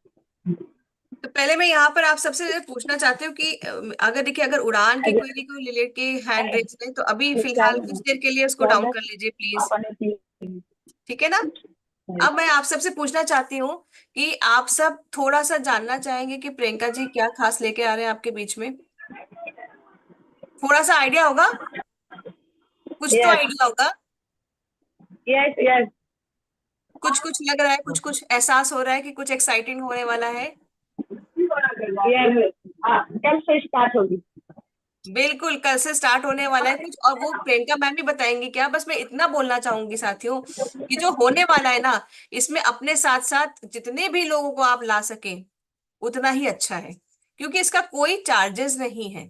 तो पहले मैं यहाँ पर आप सबसे पूछना चाहती हूँ कि अगर देखिए, अगर उड़ान की क्वेरी को रिलेट के हैंड रेस है, तो अभी फिलहाल कुछ देर के लिए उसको डाउन कर लीजिए प्लीज, ठीक है ना। अब मैं आप सबसे पूछना चाहती हूँ कि आप सब थोड़ा सा जानना चाहेंगे कि प्रियंका जी क्या खास लेके आ रहे हैं आपके बीच में। थोड़ा सा आइडिया होगा, कुछ तो यस आइडिया होगा, यस यस। कुछ कुछ लग रहा है, कुछ कुछ एहसास हो रहा है कि कुछ एक्साइटिंग होने वाला है। कल से स्टार्ट होगी। बिल्कुल, कल से स्टार्ट होने वाला है कुछ, और वो प्रियंका मैम भी बताएंगी क्या। बस मैं इतना बोलना चाहूंगी साथियों, कि जो होने वाला है ना, इसमें अपने साथ साथ जितने भी लोगों को आप ला सके उतना ही अच्छा है, क्योंकि इसका कोई चार्जेस नहीं है।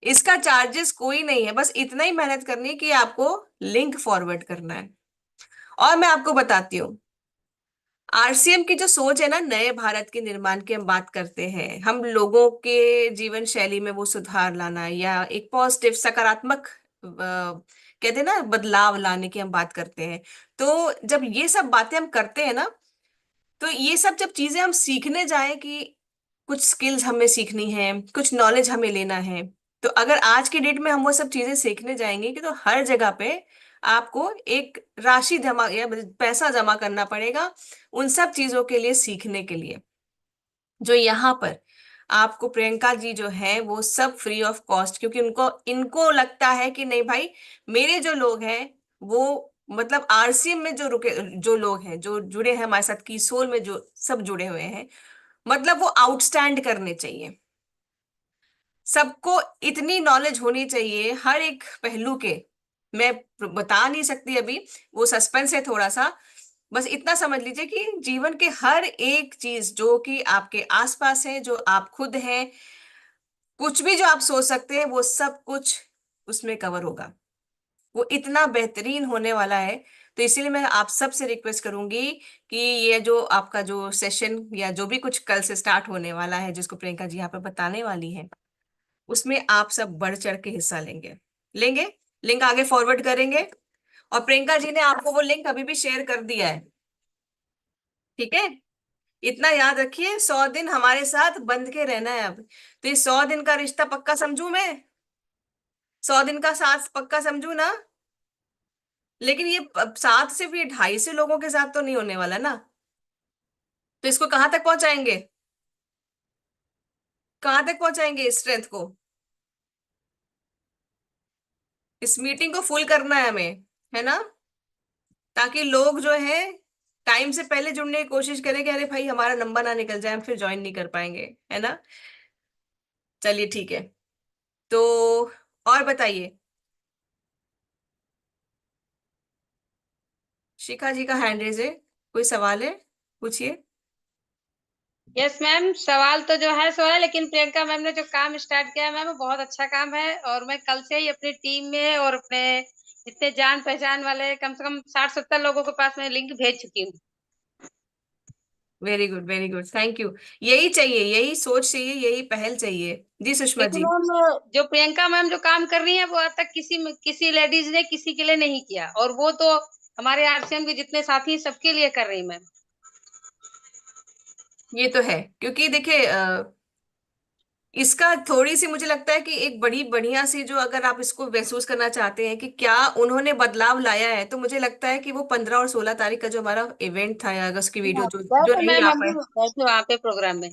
इसका चार्जेस कोई नहीं है, बस इतना ही मेहनत करनी है कि आपको लिंक फॉरवर्ड करना है। और मैं आपको बताती हूँ, आरसीएम की जो सोच है ना, नए भारत के निर्माण की हम बात करते हैं, हम लोगों के जीवन शैली में वो सुधार लाना या एक पॉजिटिव सकारात्मक कहते हैं ना बदलाव लाने की हम बात करते हैं। तो जब ये सब बातें हम करते हैं ना, तो ये सब जब चीजें हम सीखने जाएं कि कुछ स्किल्स हमें सीखनी है, कुछ नॉलेज हमें लेना है, तो अगर आज की डेट में हम वो सब चीजें सीखने जाएंगे कि तो हर जगह पे आपको एक राशि जमा या पैसा जमा करना पड़ेगा उन सब चीजों के लिए सीखने के लिए, जो यहाँ पर आपको प्रियंका जी जो है वो सब फ्री ऑफ कॉस्ट, क्योंकि उनको इनको लगता है कि नहीं भाई, मेरे जो लोग हैं वो मतलब आरसीएम में जो रुके, जो लोग हैं जो जुड़े हैं हमारे साथ, की सोल में जो सब जुड़े हुए हैं, मतलब वो आउटस्टैंड करने चाहिए। सबको इतनी नॉलेज होनी चाहिए हर एक पहलू के। मैं बता नहीं सकती अभी, वो सस्पेंस है थोड़ा सा। बस इतना समझ लीजिए कि जीवन के हर एक चीज जो कि आपके आसपास है, जो आप खुद हैं, कुछ भी जो आप सोच सकते हैं वो सब कुछ उसमें कवर होगा। वो इतना बेहतरीन होने वाला है। तो इसीलिए मैं आप सबसे रिक्वेस्ट करूंगी कि ये जो आपका जो सेशन या जो भी कुछ कल से स्टार्ट होने वाला है, जिसको प्रियंका जी यहाँ पे बताने वाली है, उसमें आप सब बढ़ चढ़ के हिस्सा लेंगे। लेंगे, लिंक आगे फॉरवर्ड करेंगे। और प्रियंका जी ने आपको वो लिंक अभी भी शेयर कर दिया है, ठीक है? इतना याद रखिए, 100 दिन हमारे साथ बंध के रहना है अब। तो ये 100 दिन का रिश्ता पक्का समझू मैं, 100 दिन का साथ पक्का समझू ना। लेकिन ये साथ सिर्फ ये 250 लोगों के साथ तो नहीं होने वाला ना। तो इसको कहाँ तक पहुंचाएंगे, कहाँ तक पहुंचाएंगे इस स्ट्रेंथ को? इस मीटिंग को फुल करना है हमें, है ना? ताकि लोग जो है टाइम से पहले जुड़ने की कोशिश करें कि अरे भाई हमारा नंबर ना निकल जाए, हम फिर ज्वाइन नहीं कर पाएंगे, है ना? चलिए ठीक है। तो और बताइए, शिखा जी का हैंड रेज है, कोई सवाल है? पूछिए। यस मैम, सवाल तो जो है सो है, लेकिन प्रियंका मैम ने जो काम स्टार्ट किया है मैम वो बहुत अच्छा काम है। और मैं कल से ही अपनी टीम में और अपने जितने जान पहचान वाले कम से कम 60-70 लोगों के पास मैं लिंक भेज चुकी हूँ। Very good, very good, thank you. यही चाहिए, यही सोच चाहिए, यही पहल चाहिए। जी सुषमा लेकिन जी। मैम जो प्रियंका मैम जो काम कर रही है वो आज तक किसी लेडीज ने किसी के लिए नहीं किया, और वो तो हमारे आरसीएम के जितने साथी हैं, सबके लिए कर रही मैम। ये तो है, क्योंकि देखिए इसका थोड़ी सी मुझे लगता है कि एक बड़ी बढ़िया सी जो, अगर आप इसको महसूस करना चाहते हैं कि क्या उन्होंने बदलाव लाया है, तो मुझे लगता है कि वो 15 और 16 तारीख का जो हमारा इवेंट था, या अगस्त की वीडियो जो गए जो थे नहीं मैम, आ हम भी पाए, गए थे वहाँ पे प्रोग्राम में।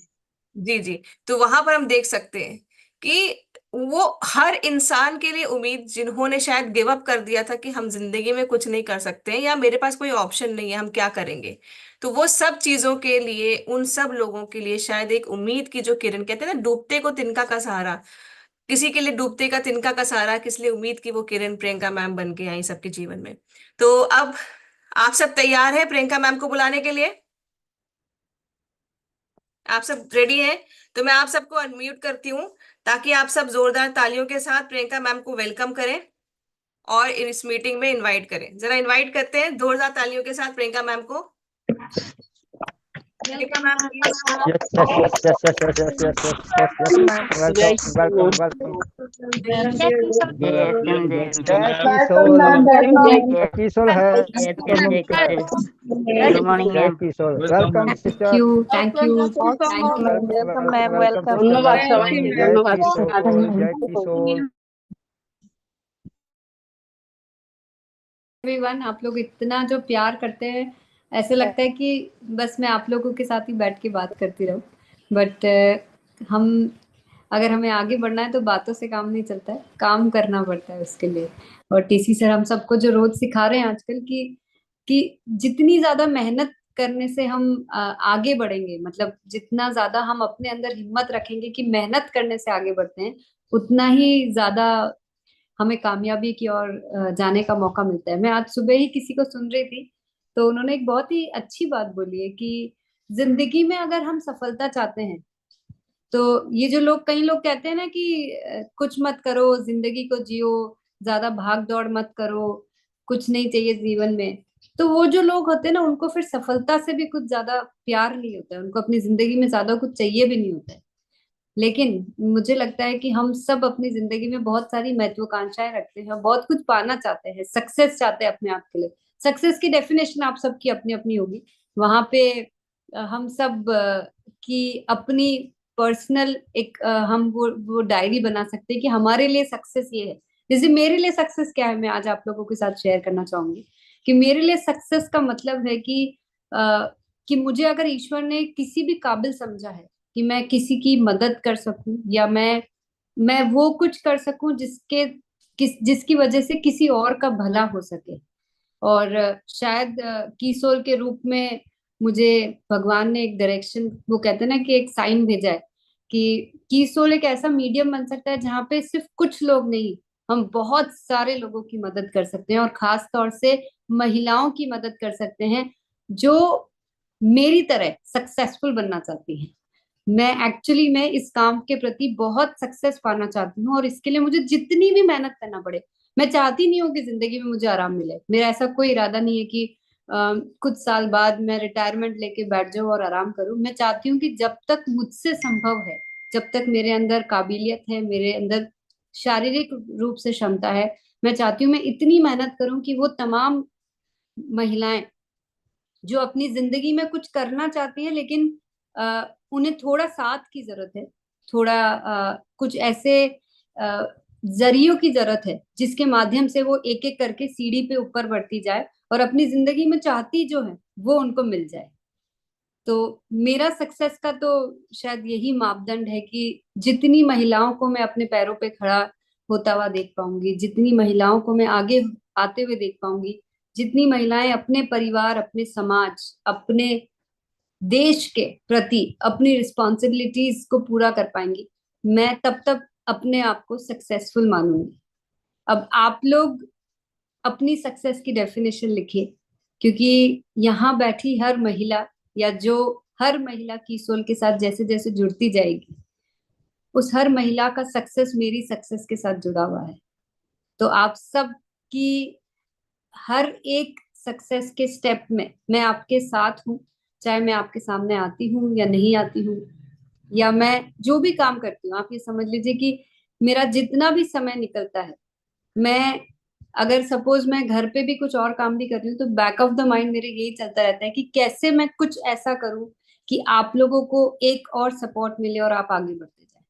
जी जी, तो वहां पर हम देख सकते हैं कि वो हर इंसान के लिए उम्मीद, जिन्होंने शायद गिव अप कर दिया था कि हम जिंदगी में कुछ नहीं कर सकते हैं, या मेरे पास कोई ऑप्शन नहीं है, हम क्या करेंगे, तो वो सब चीजों के लिए, उन सब लोगों के लिए शायद एक उम्मीद की जो किरण, कहते हैं ना डूबते को तिनका का सहारा, किसी के लिए डूबते का तिनका का सहारा, किस लिए उम्मीद की वो किरण प्रियंका मैम बन के आई सबके जीवन में। तो अब आप सब तैयार हैं प्रियंका मैम को बुलाने के लिए? आप सब रेडी हैं? तो मैं आप सबको अनम्यूट करती हूँ, ताकि आप सब जोरदार तालियों के साथ प्रियंका मैम को वेलकम करें और इस मीटिंग में इनवाइट करें। जरा इनवाइट करते हैं जोरदार तालियों के साथ प्रियंका मैम को। Priyanka ma'am Yes, yes, yes, yes, yes, yes, yes, yes, yes, yes, yes. Welcome, welcome, welcome. Jai Kishore है, good morning Jai ma'am. Kishore. Welcome sister, thank you welcome ma'am, welcome. Jai Kishore, जय किशोर। एवरीवन, आप लोग इतना जो प्यार करते हैं, ऐसे लगता है कि बस मैं आप लोगों के साथ ही बैठ के बात करती रहूं। बट हम अगर हमें आगे बढ़ना है तो बातों से काम नहीं चलता है, काम करना पड़ता है उसके लिए। और टीसी सर हम सबको जो रोज सिखा रहे हैं आजकल कि जितनी ज्यादा मेहनत करने से हम आगे बढ़ेंगे, मतलब जितना ज्यादा हम अपने अंदर हिम्मत रखेंगे कि मेहनत करने से आगे बढ़ते हैं, उतना ही ज्यादा हमें कामयाबी की ओर जाने का मौका मिलता है। मैं आज सुबह ही किसी को सुन रही थी, तो उन्होंने एक बहुत ही अच्छी बात बोली है कि जिंदगी में अगर हम सफलता चाहते हैं, तो ये जो लोग, कई लोग कहते हैं ना कि कुछ मत करो, जिंदगी को जियो, ज्यादा भाग दौड़ मत करो, कुछ नहीं चाहिए जीवन में। तो वो जो लोग होते हैं ना, उनको फिर सफलता से भी कुछ ज्यादा प्यार नहीं होता है, उनको अपनी जिंदगी में ज्यादा कुछ चाहिए भी नहीं होता है। लेकिन मुझे लगता है कि हम सब अपनी जिंदगी में बहुत सारी महत्वाकांक्षाएं रखते हैं, बहुत कुछ पाना चाहते हैं, सक्सेस चाहते हैं अपने आप के लिए। सक्सेस की डेफिनेशन आप सबकी अपनी अपनी होगी। वहां पे हम सब की अपनी पर्सनल एक हम वो डायरी बना सकते हैं कि हमारे लिए सक्सेस ये है। जैसे मेरे लिए सक्सेस क्या है, मैं आज आप लोगों के साथ शेयर करना चाहूंगी कि मेरे लिए सक्सेस का मतलब है कि मुझे अगर ईश्वर ने किसी भी काबिल समझा है, कि मैं किसी की मदद कर सकूं या मैं वो कुछ कर सकूं जिसकी वजह से किसी और का भला हो सके। और शायद कीसोल के रूप में मुझे भगवान ने एक डायरेक्शन, वो कहते हैं ना कि एक साइन भेजा है कि कीसोल एक ऐसा मीडियम बन सकता है जहाँ पे सिर्फ कुछ लोग नहीं, हम बहुत सारे लोगों की मदद कर सकते हैं, और खास तौर से महिलाओं की मदद कर सकते हैं जो मेरी तरह सक्सेसफुल बनना चाहती हैं। मैं इस काम के प्रति बहुत सक्सेस पाना चाहती हूँ, और इसके लिए मुझे जितनी भी मेहनत करना पड़े। मैं चाहती नहीं हूँ कि जिंदगी में मुझे आराम मिले। मेरा ऐसा कोई इरादा नहीं है कि कुछ साल बाद मैं रिटायरमेंट लेके बैठ जाऊं और आराम करूं। मैं चाहती हूँ कि जब तक मुझसे संभव है, जब तक मेरे अंदर काबिलियत है, मेरे अंदर शारीरिक रूप से क्षमता है, मैं चाहती हूँ मैं इतनी मेहनत करूं कि वो तमाम महिलाएं जो अपनी जिंदगी में कुछ करना चाहती है लेकिन उन्हें थोड़ा साथ की जरूरत है, थोड़ा कुछ ऐसे जरियों की जरूरत है जिसके माध्यम से वो एक एक करके सीढ़ी पे ऊपर बढ़ती जाए और अपनी जिंदगी में चाहती जो है वो उनको मिल जाए। तो मेरा सक्सेस का तो शायद यही मापदंड है कि जितनी महिलाओं को मैं अपने पैरों पे खड़ा होता हुआ देख पाऊंगी, जितनी महिलाओं को मैं आगे आते हुए देख पाऊंगी, जितनी महिलाएं अपने परिवार, अपने समाज, अपने देश के प्रति अपनी रिस्पॉन्सिबिलिटीज को पूरा कर पाएंगी, मैं तब तक अपने आप को सक्सेसफुल मानूंगी। अब आप लोग अपनी सक्सेस की डेफिनेशन लिखिए, क्योंकि यहाँ बैठी हर महिला या जो हर महिला कीसोल के साथ जैसे जैसे जुड़ती जाएगी, उस हर महिला का सक्सेस मेरी सक्सेस के साथ जुड़ा हुआ है। तो आप सब की हर एक सक्सेस के स्टेप में मैं आपके साथ हूँ, चाहे मैं आपके सामने आती हूँ या नहीं आती हूँ, या मैं जो भी काम करती हूँ। आप ये समझ लीजिए कि मेरा जितना भी समय निकलता है, मैं अगर सपोज मैं घर पे भी कुछ और काम भी कर रही हूँ तो बैक ऑफ द माइंड मेरे यही चलता रहता है कि कैसे मैं कुछ ऐसा करूं कि आप लोगों को एक और सपोर्ट मिले और आप आगे बढ़ते जाए।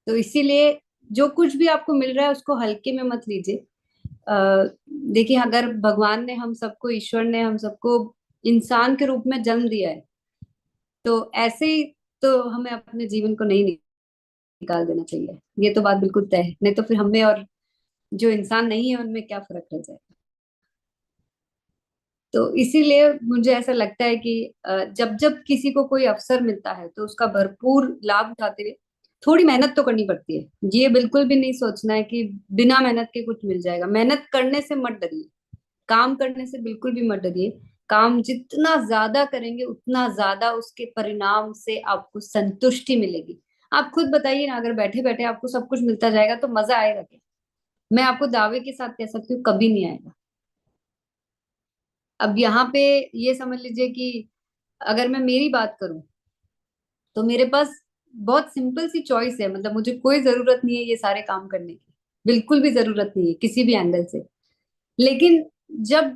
तो इसीलिए जो कुछ भी आपको मिल रहा है उसको हल्के में मत लीजिए। देखिए, अगर भगवान ने हम सबको, ईश्वर ने हम सबको इंसान के रूप में जन्म दिया है, तो ऐसे ही तो हमें अपने जीवन को नहीं निकाल देना चाहिए। ये तो बात बिल्कुल तय है, नहीं तो फिर हमें और जो इंसान नहीं है उनमें क्या फर्क रह जाएगा। तो इसीलिए मुझे ऐसा लगता है कि जब जब किसी को कोई अवसर मिलता है तो उसका भरपूर लाभ उठाते हुए थोड़ी मेहनत तो करनी पड़ती है। ये बिल्कुल भी नहीं सोचना है कि बिना मेहनत के कुछ मिल जाएगा। मेहनत करने से मत डरिए, काम करने से बिल्कुल भी मत डरिए। काम जितना ज्यादा करेंगे उतना ज्यादा उसके परिणाम से आपको संतुष्टि मिलेगी। आप खुद बताइए ना, अगर बैठे बैठे आपको सब कुछ मिलता जाएगा तो मजा आएगा क्या? मैं आपको दावे के साथ कह सकती हूँ कभी नहीं आएगा। अब यहाँ पे ये समझ लीजिए कि अगर मैं मेरी बात करूं तो मेरे पास बहुत सिंपल सी चॉइस है। मतलब मुझे कोई जरूरत नहीं है ये सारे काम करने की, बिल्कुल भी जरूरत नहीं है किसी भी एंगल से। लेकिन जब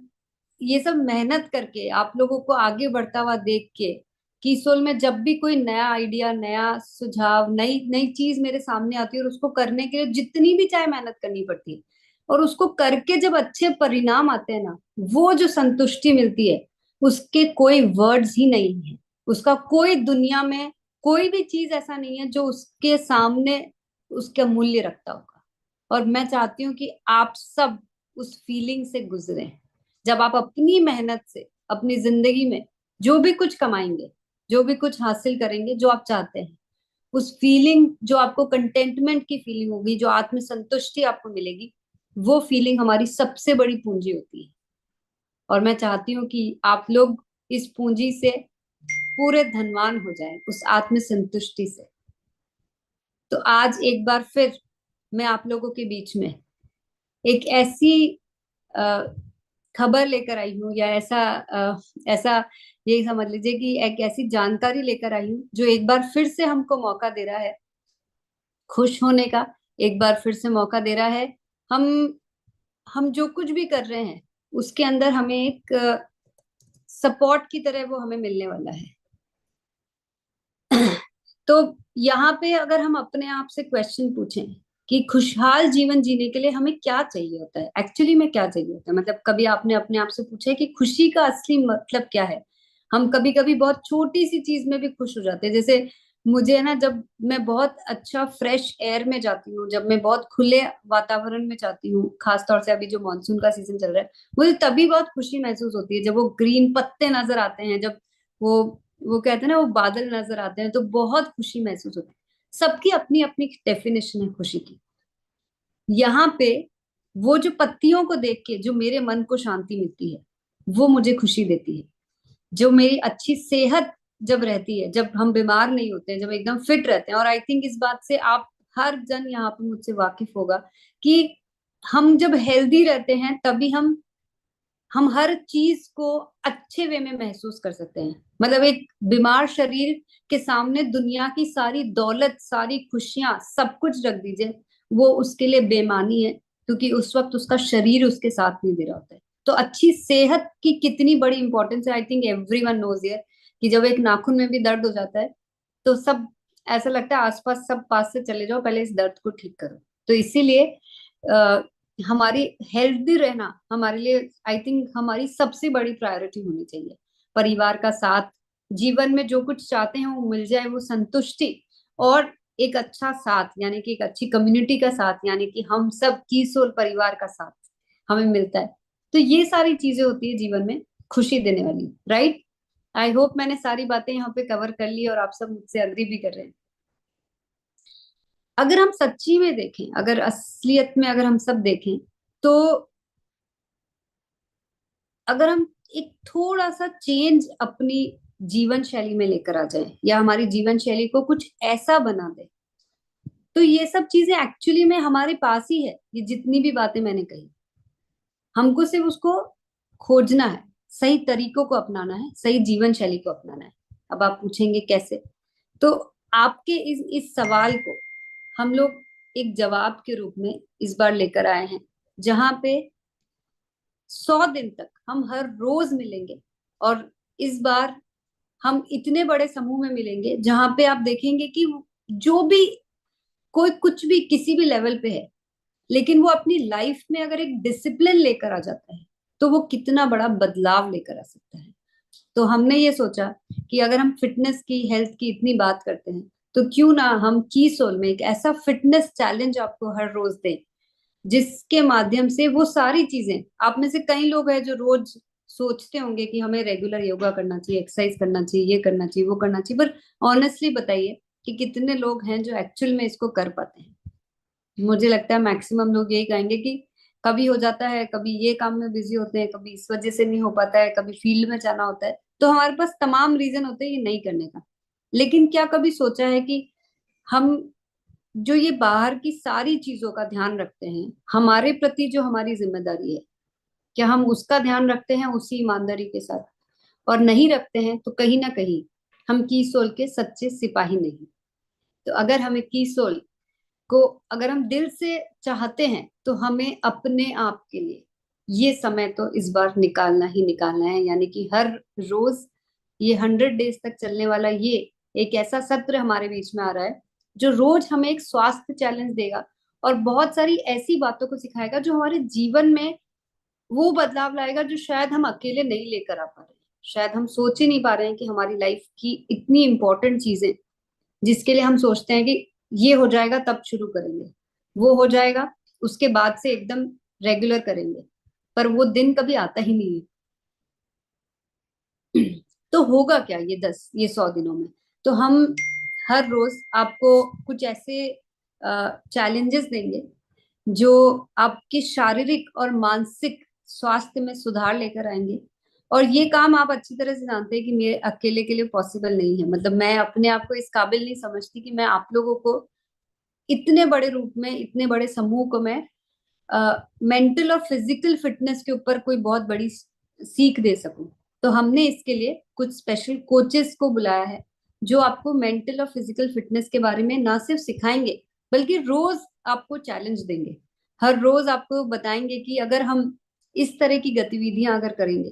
ये सब मेहनत करके आप लोगों को आगे बढ़ता हुआ देख के कीसोल में जब भी कोई नया आइडिया, नया सुझाव, नई नई चीज मेरे सामने आती है और उसको करने के लिए जितनी भी चाहे मेहनत करनी पड़ती है, और उसको करके जब अच्छे परिणाम आते हैं ना, वो जो संतुष्टि मिलती है उसके कोई वर्ड्स ही नहीं है। उसका कोई दुनिया में कोई भी चीज ऐसा नहीं है जो उसके सामने उसका मूल्य रखता होगा। और मैं चाहती हूँ कि आप सब उस फीलिंग से गुजरे। जब आप अपनी मेहनत से अपनी जिंदगी में जो भी कुछ कमाएंगे, जो भी कुछ हासिल करेंगे, जो आप चाहते हैं, उस फीलिंग, जो आपको कंटेंटमेंट की फीलिंग होगी, जो आत्मसंतुष्टि आपको मिलेगी, वो फीलिंग हमारी सबसे बड़ी पूंजी होती है। और मैं चाहती हूँ कि आप लोग इस पूंजी से पूरे धनवान हो जाएं, उस आत्मसंतुष्टि से। तो आज एक बार फिर मैं आप लोगों के बीच में एक ऐसी खबर लेकर आई हूँ, या ऐसा यही समझ लीजिए कि एक ऐसी जानकारी लेकर आई हूँ जो एक बार फिर से हमको मौका दे रहा है खुश होने का, एक बार फिर से मौका दे रहा है। हम जो कुछ भी कर रहे हैं उसके अंदर हमें एक सपोर्ट की तरह वो हमें मिलने वाला है। तो यहाँ पे अगर हम अपने आप से क्वेश्चन पूछें कि खुशहाल जीवन जीने के लिए हमें क्या चाहिए होता है, एक्चुअली में क्या चाहिए होता है, मतलब कभी आपने अपने आप से पूछा है कि खुशी का असली मतलब क्या है? हम कभी कभी बहुत छोटी सी चीज में भी खुश हो जाते हैं। जैसे मुझे है ना, जब मैं बहुत अच्छा फ्रेश एयर में जाती हूँ, जब मैं बहुत खुले वातावरण में जाती हूँ, खासतौर से अभी जो मानसून का सीजन चल रहा है, मुझे तभी बहुत खुशी महसूस होती है। जब वो ग्रीन पत्ते नजर आते हैं, जब वो कहते हैं ना, वो बादल नजर आते हैं, तो बहुत खुशी महसूस होती है। सबकी अपनी अपनी डेफिनेशन है खुशी की। यहाँ पे वो जो पत्तियों को देख के जो मेरे मन को शांति मिलती है, वो मुझे खुशी देती है। जो मेरी अच्छी सेहत जब रहती है, जब हम बीमार नहीं होते हैं, जब एकदम फिट रहते हैं, और आई थिंक इस बात से आप हर जन यहाँ पे मुझसे वाकिफ होगा कि हम जब हेल्दी रहते हैं तभी हम हर चीज को अच्छे वे में महसूस कर सकते हैं। मतलब एक बीमार शरीर के सामने दुनिया की सारी दौलत, सारी खुशियां, सब कुछ रख दीजिए, वो उसके लिए बेमानी है, क्योंकि उस वक्त उसका शरीर उसके साथ नहीं दे रहा होता है। तो अच्छी सेहत की कितनी बड़ी इंपॉर्टेंस है, I think everyone knows here, कि जब एक नाखून में भी दर्द हो जाता है तो सब ऐसा लगता है आसपास सब पास से चले जाओ, पहले इस दर्द को ठीक करो। तो इसीलिए हमारी हेल्दी रहना हमारे लिए आई थिंक हमारी सबसे बड़ी प्रायोरिटी होनी चाहिए। परिवार का साथ, जीवन में जो कुछ चाहते हैं वो मिल जाए, वो संतुष्टि, और एक अच्छा साथ, यानी कि एक अच्छी कम्युनिटी का साथ, यानी कि हम सब की सोल परिवार का साथ हमें मिलता है। तो ये सारी चीजें होती है जीवन में खुशी देने वाली, राइट। आई होप मैंने सारी बातें यहाँ पे कवर कर ली और आप सब मुझसे अग्री भी कर रहे हैं। अगर हम सच्ची में देखें, अगर असलियत में अगर हम सब देखें, तो अगर हम एक थोड़ा सा चेंज अपनी जीवन शैली में लेकर आ जाए, या हमारी जीवन शैली को कुछ ऐसा बना दे, तो ये सब चीजें एक्चुअली में हमारे पास ही है। ये जितनी भी बातें मैंने कही, हमको सिर्फ उसको खोजना है, सही तरीकों को अपनाना है, सही जीवन शैली को अपनाना है। अब आप पूछेंगे कैसे, तो आपके इस सवाल को हम लोग एक जवाब के रूप में इस बार लेकर आए हैं, जहां पे 100 दिन तक हम हर रोज मिलेंगे। और इस बार हम इतने बड़े समूह में मिलेंगे जहां पे आप देखेंगे कि जो भी कोई कुछ भी किसी भी लेवल पे है, लेकिन वो अपनी लाइफ में अगर एक डिसिप्लिन लेकर आ जाता है तो वो कितना बड़ा बदलाव लेकर आ सकता है। तो हमने ये सोचा कि अगर हम फिटनेस की, हेल्थ की इतनी बात करते हैं, तो क्यों ना हम की सोल में एक ऐसा फिटनेस चैलेंज आपको हर रोज दें, जिसके माध्यम से वो सारी चीजें, आप में से कई लोग हैं जो रोज सोचते होंगे कि हमें रेगुलर योगा करना चाहिए, एक्सरसाइज करना चाहिए, ये करना चाहिए, वो करना चाहिए, पर ऑनेस्टली बताइए कि कितने लोग हैं जो एक्चुअल में इसको कर पाते हैं। मुझे लगता है मैक्सिमम लोग यही कहेंगे कि कभी हो जाता है, कभी ये काम में बिजी होते हैं, कभी इस वजह से नहीं हो पाता है, कभी फील्ड में जाना होता है, तो हमारे पास तमाम रीजन होते हैं ये नहीं करने का। लेकिन क्या कभी सोचा है कि हम जो ये बाहर की सारी चीजों का ध्यान रखते हैं, हमारे प्रति जो हमारी जिम्मेदारी है, क्या हम उसका ध्यान रखते हैं उसी ईमानदारी के साथ? और नहीं रखते हैं तो कहीं ना कहीं हम की सोल के सच्चे सिपाही नहीं। तो अगर हमें की सोल को अगर हम दिल से चाहते हैं, तो हमें अपने आप के लिए ये समय तो इस बार निकालना ही निकालना है। यानी कि हर रोज ये 100 डेज तक चलने वाला ये एक ऐसा सत्र हमारे बीच में आ रहा है, जो रोज हमें एक स्वास्थ्य चैलेंज देगा और बहुत सारी ऐसी बातों को सिखाएगा जो हमारे जीवन में वो बदलाव लाएगा जो शायद हम अकेले नहीं लेकर आ पा रहे हैं। शायद हम सोच ही नहीं पा रहे हैं कि हमारी लाइफ की इतनी इंपॉर्टेंट चीजें, जिसके लिए हम सोचते हैं कि ये हो जाएगा तब शुरू करेंगे, वो हो जाएगा उसके बाद से एकदम रेगुलर करेंगे, पर वो दिन कभी आता ही नहीं है। तो होगा क्या ये 100 दिनों में? तो हम हर रोज आपको कुछ ऐसे चैलेंजेस देंगे जो आपके शारीरिक और मानसिक स्वास्थ्य में सुधार लेकर आएंगे। और ये काम आप अच्छी तरह से जानते हैं कि मेरे अकेले के लिए पॉसिबल नहीं है। मतलब मैं अपने आप को इस काबिल नहीं समझती कि मैं आप लोगों को इतने बड़े रूप में, इतने बड़े समूह को मैं मेंटल और फिजिकल फिटनेस के ऊपर कोई बहुत बड़ी सीख दे सकूं। तो हमने इसके लिए कुछ स्पेशल कोचेस को बुलाया है, जो आपको मेंटल और फिजिकल फिटनेस के बारे में ना सिर्फ सिखाएंगे, बल्कि रोज आपको चैलेंज देंगे। हर रोज आपको बताएंगे कि अगर हम इस तरह की गतिविधियां अगर करेंगे,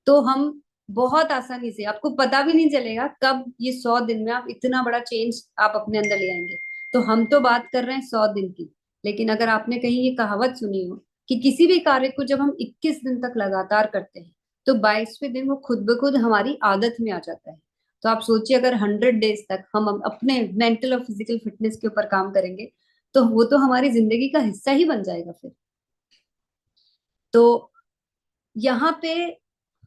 तो हम बहुत आसानी से, आपको पता भी नहीं चलेगा कब ये 100 दिन में आप इतना बड़ा चेंज आप अपने अंदर ले आएंगे। तो हम तो बात कर रहे हैं 100 दिन की, लेकिन अगर आपने कहीं ये कहावत सुनी हो कि किसी भी कार्य को जब हम 21 दिन तक लगातार करते हैं, तो 22वें दिन वो खुद ब खुद हमारी आदत में आ जाता है। तो आप सोचिए अगर 100 डेज तक हम अपने मेंटल और फिजिकल फिटनेस के ऊपर काम करेंगे तो वो तो हमारी जिंदगी का हिस्सा ही बन जाएगा फिर। तो यहाँ पे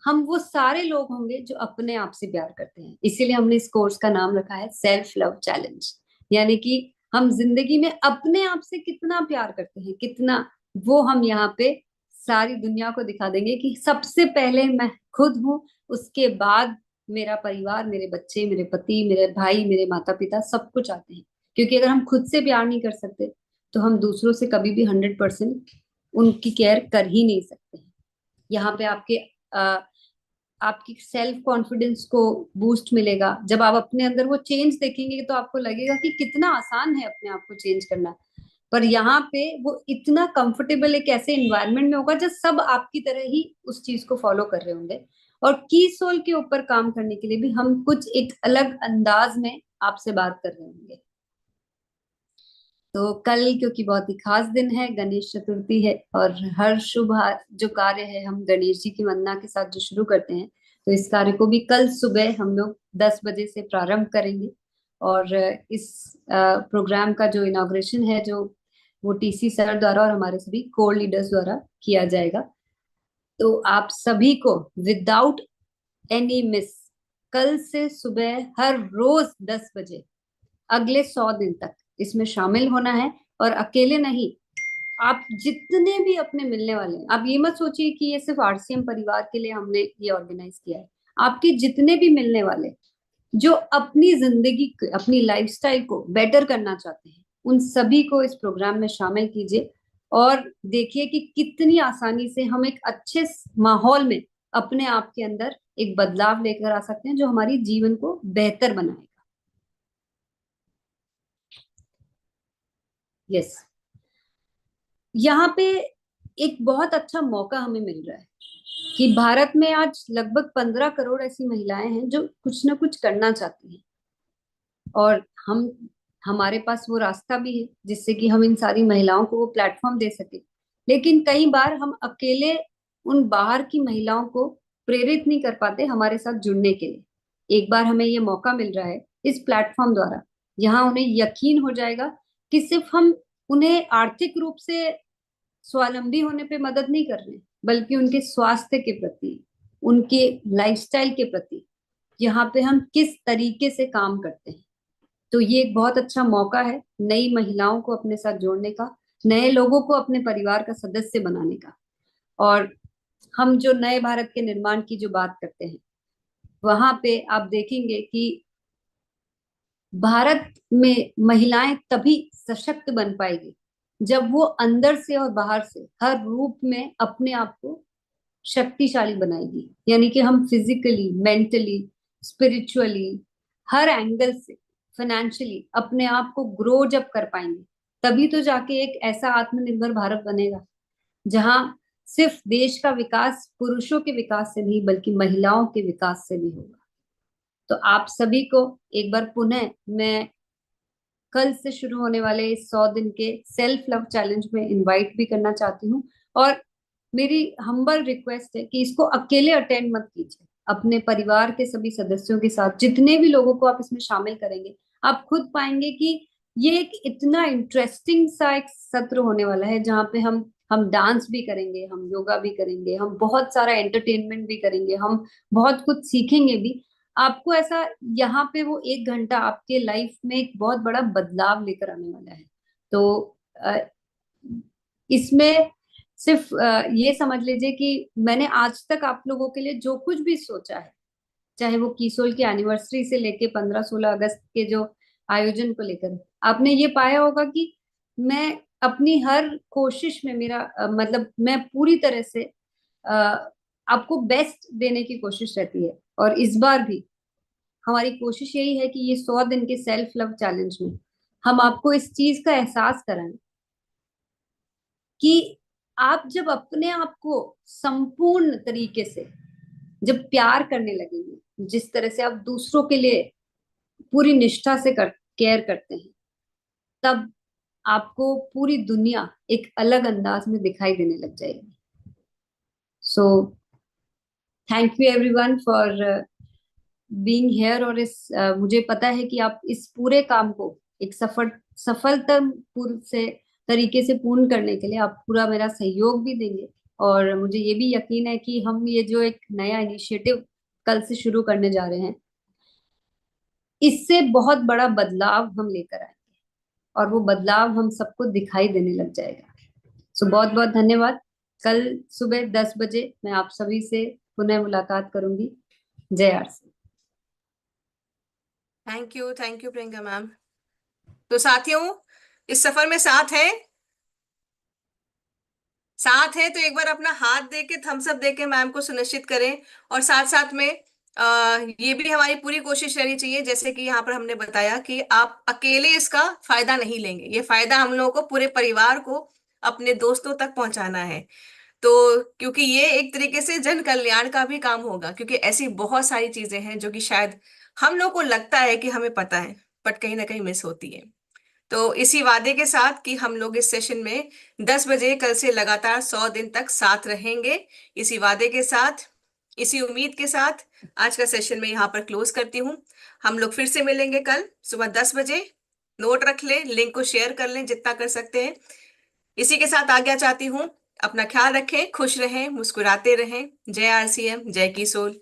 हम वो सारे लोग होंगे जो अपने आप से प्यार करते हैं, इसीलिए हमने इस कोर्स का नाम रखा है सेल्फ लव चैलेंज। यानी कि हम जिंदगी में अपने आप से कितना प्यार करते हैं, कितना, वो हम यहाँ पे सारी दुनिया को दिखा देंगे कि सबसे पहले मैं खुद हूँ, उसके बाद मेरा परिवार, मेरे बच्चे, मेरे पति, मेरे भाई, मेरे माता पिता, सब कुछ आते हैं। क्योंकि अगर हम खुद से प्यार नहीं कर सकते तो हम दूसरों से कभी भी 100% उनकी केयर कर ही नहीं सकते। यहाँ पे आपकी सेल्फ कॉन्फिडेंस को बूस्ट मिलेगा। जब आप अपने अंदर वो चेंज देखेंगे तो आपको लगेगा कि कितना आसान है अपने आप को चेंज करना। पर यहाँ पे वो इतना कंफर्टेबल एक ऐसे एनवायरनमेंट में होगा जब सब आपकी तरह ही उस चीज को फॉलो कर रहे होंगे। और की सोल के ऊपर काम करने के लिए भी हम कुछ एक अलग अंदाज में आपसे बात कर रहे होंगे। तो कल क्योंकि बहुत ही खास दिन है, गणेश चतुर्थी है, और हर शुभ जो कार्य है हम गणेश जी की वंदना के साथ जो शुरू करते हैं, तो इस कार्य को भी कल सुबह हम लोग 10 बजे से प्रारंभ करेंगे। और इस प्रोग्राम का जो इनॉग्रेशन है जो वो टीसी सर द्वारा और हमारे सभी कोर लीडर्स द्वारा किया जाएगा। तो आप सभी को विदाउट एनी मिस कल से सुबह हर रोज 10 बजे अगले 100 दिन तक इसमें शामिल होना है। और अकेले नहीं, आप जितने भी अपने मिलने वाले हैं, आप ये मत सोचिए कि ये सिर्फ आरसीएम परिवार के लिए हमने ये ऑर्गेनाइज किया है। आपके जितने भी मिलने वाले जो अपनी जिंदगी, अपनी लाइफस्टाइल को बेटर करना चाहते हैं, उन सभी को इस प्रोग्राम में शामिल कीजिए और देखिए कि कितनी आसानी से हम एक अच्छे माहौल में अपने आप के अंदर एक बदलाव लेकर आ सकते हैं जो हमारी जीवन को बेहतर बनाएगा। यस, यहाँ पे एक बहुत अच्छा मौका हमें मिल रहा है कि भारत में आज लगभग 15 करोड़ ऐसी महिलाएं हैं जो कुछ ना कुछ करना चाहती हैं, और हमारे पास वो रास्ता भी है जिससे कि हम इन सारी महिलाओं को वो प्लेटफॉर्म दे सके। लेकिन कई बार हम अकेले उन बाहर की महिलाओं को प्रेरित नहीं कर पाते हमारे साथ जुड़ने के लिए। एक बार हमें ये मौका मिल रहा है इस प्लेटफॉर्म द्वारा, यहाँ उन्हें यकीन हो जाएगा कि सिर्फ हम उन्हें आर्थिक रूप से स्वावलंबी होने पे मदद नहीं कर रहे, बल्कि उनके स्वास्थ्य के प्रति, उनके लाइफस्टाइल के प्रति यहाँ पे हम किस तरीके से काम करते हैं। तो ये एक बहुत अच्छा मौका है नई महिलाओं को अपने साथ जोड़ने का, नए लोगों को अपने परिवार का सदस्य बनाने का। और हम जो नए भारत के निर्माण की जो बात करते हैं, वहां पे आप देखेंगे कि भारत में महिलाएं तभी सशक्त बन पाएगी जब वो अंदर से और बाहर से हर रूप में अपने आप को शक्तिशाली बनाएगी। यानी कि हम फिजिकली, मेंटली, स्पिरिचुअली, हर एंगल से, फाइनेंशियली अपने आप को ग्रो जब कर पाएंगे, तभी तो जाके एक ऐसा आत्मनिर्भर भारत बनेगा जहां सिर्फ देश का विकास पुरुषों के विकास से नहीं बल्कि महिलाओं के विकास से भी होगा। तो आप सभी को एक बार पुनः मैं कल से शुरू होने वाले इस 100 दिन के सेल्फ लव चैलेंज में इनवाइट भी करना चाहती हूँ। और मेरी हम्बल रिक्वेस्ट है कि इसको अकेले अटेंड मत कीजिए, अपने परिवार के सभी सदस्यों के साथ, जितने भी लोगों को आप इसमें शामिल करेंगे, आप खुद पाएंगे कि ये एक इतना इंटरेस्टिंग सा एक सत्र होने वाला है जहाँ पे हम डांस भी करेंगे, हम योगा भी करेंगे, हम बहुत सारा एंटरटेनमेंट भी करेंगे, हम बहुत कुछ सीखेंगे भी। आपको ऐसा यहाँ पे वो 1 घंटा आपके लाइफ में एक बहुत बड़ा बदलाव लेकर आने वाला है। तो इसमें सिर्फ ये समझ लीजिए कि मैंने आज तक आप लोगों के लिए जो कुछ भी सोचा है, चाहे वो कीसोल की एनिवर्सरी से लेके 15-16 अगस्त के जो आयोजन को लेकर, आपने ये पाया होगा कि मैं अपनी हर कोशिश में मतलब मैं पूरी तरह से आपको बेस्ट देने की कोशिश रहती है। और इस बार भी हमारी कोशिश यही है कि ये 100 दिन के सेल्फ लव चैलेंज में हम आपको इस चीज का एहसास कराएं कि आप जब अपने आप को संपूर्ण तरीके से जब प्यार करने लगेंगे, जिस तरह से आप दूसरों के लिए पूरी निष्ठा से केयर करते हैं, तब आपको पूरी दुनिया एक अलग अंदाज में दिखाई देने लग जाएगी। So thank you everyone for being here. और मुझे पता है कि आप इस पूरे काम को एक सफलता पूर्ण से तरीके से पूर्ण करने के लिए आप पूरा मेरा सहयोग भी देंगे। और मुझे ये भी यकीन है कि हम ये जो एक नया इनिशिएटिव कल से शुरू करने जा रहे हैं, इससे बहुत बड़ा बदलाव हम लेकर आएंगे और वो बदलाव हम सबको दिखाई देने लग जाएगा। सो बहुत बहुत धन्यवाद। कल सुबह 10 बजे मैं आप सभी से पुनः मुलाकात करूंगी। जय RC. Thank you Priyanka ma'am. तो साथियों, इस सफर में साथ है तो एक बार अपना हाथ देके थम्स अप देके मैम को सुनिश्चित करें। और साथ साथ में ये भी हमारी पूरी कोशिश रहनी चाहिए, जैसे कि यहाँ पर हमने बताया कि आप अकेले इसका फायदा नहीं लेंगे, ये फायदा हम लोगों को पूरे परिवार को अपने दोस्तों तक पहुंचाना है। तो क्योंकि ये एक तरीके से जन कल्याण का भी काम होगा, क्योंकि ऐसी बहुत सारी चीजें हैं जो कि शायद हम लोग को लगता है कि हमें पता है बट कहीं ना कहीं मिस होती है। तो इसी वादे के साथ कि हम लोग इस सेशन में 10 बजे कल से लगातार 100 दिन तक साथ रहेंगे, इसी वादे के साथ, इसी उम्मीद के साथ आज का सेशन में यहाँ पर क्लोज करती हूँ। हम लोग फिर से मिलेंगे कल सुबह 10 बजे। नोट रख लें, लिंक को शेयर कर लें जितना कर सकते हैं। इसी के साथ आज्ञा चाहती हूँ। अपना ख्याल रखें, खुश रहें, मुस्कुराते रहें। जय आरसीएम, जय किशोर।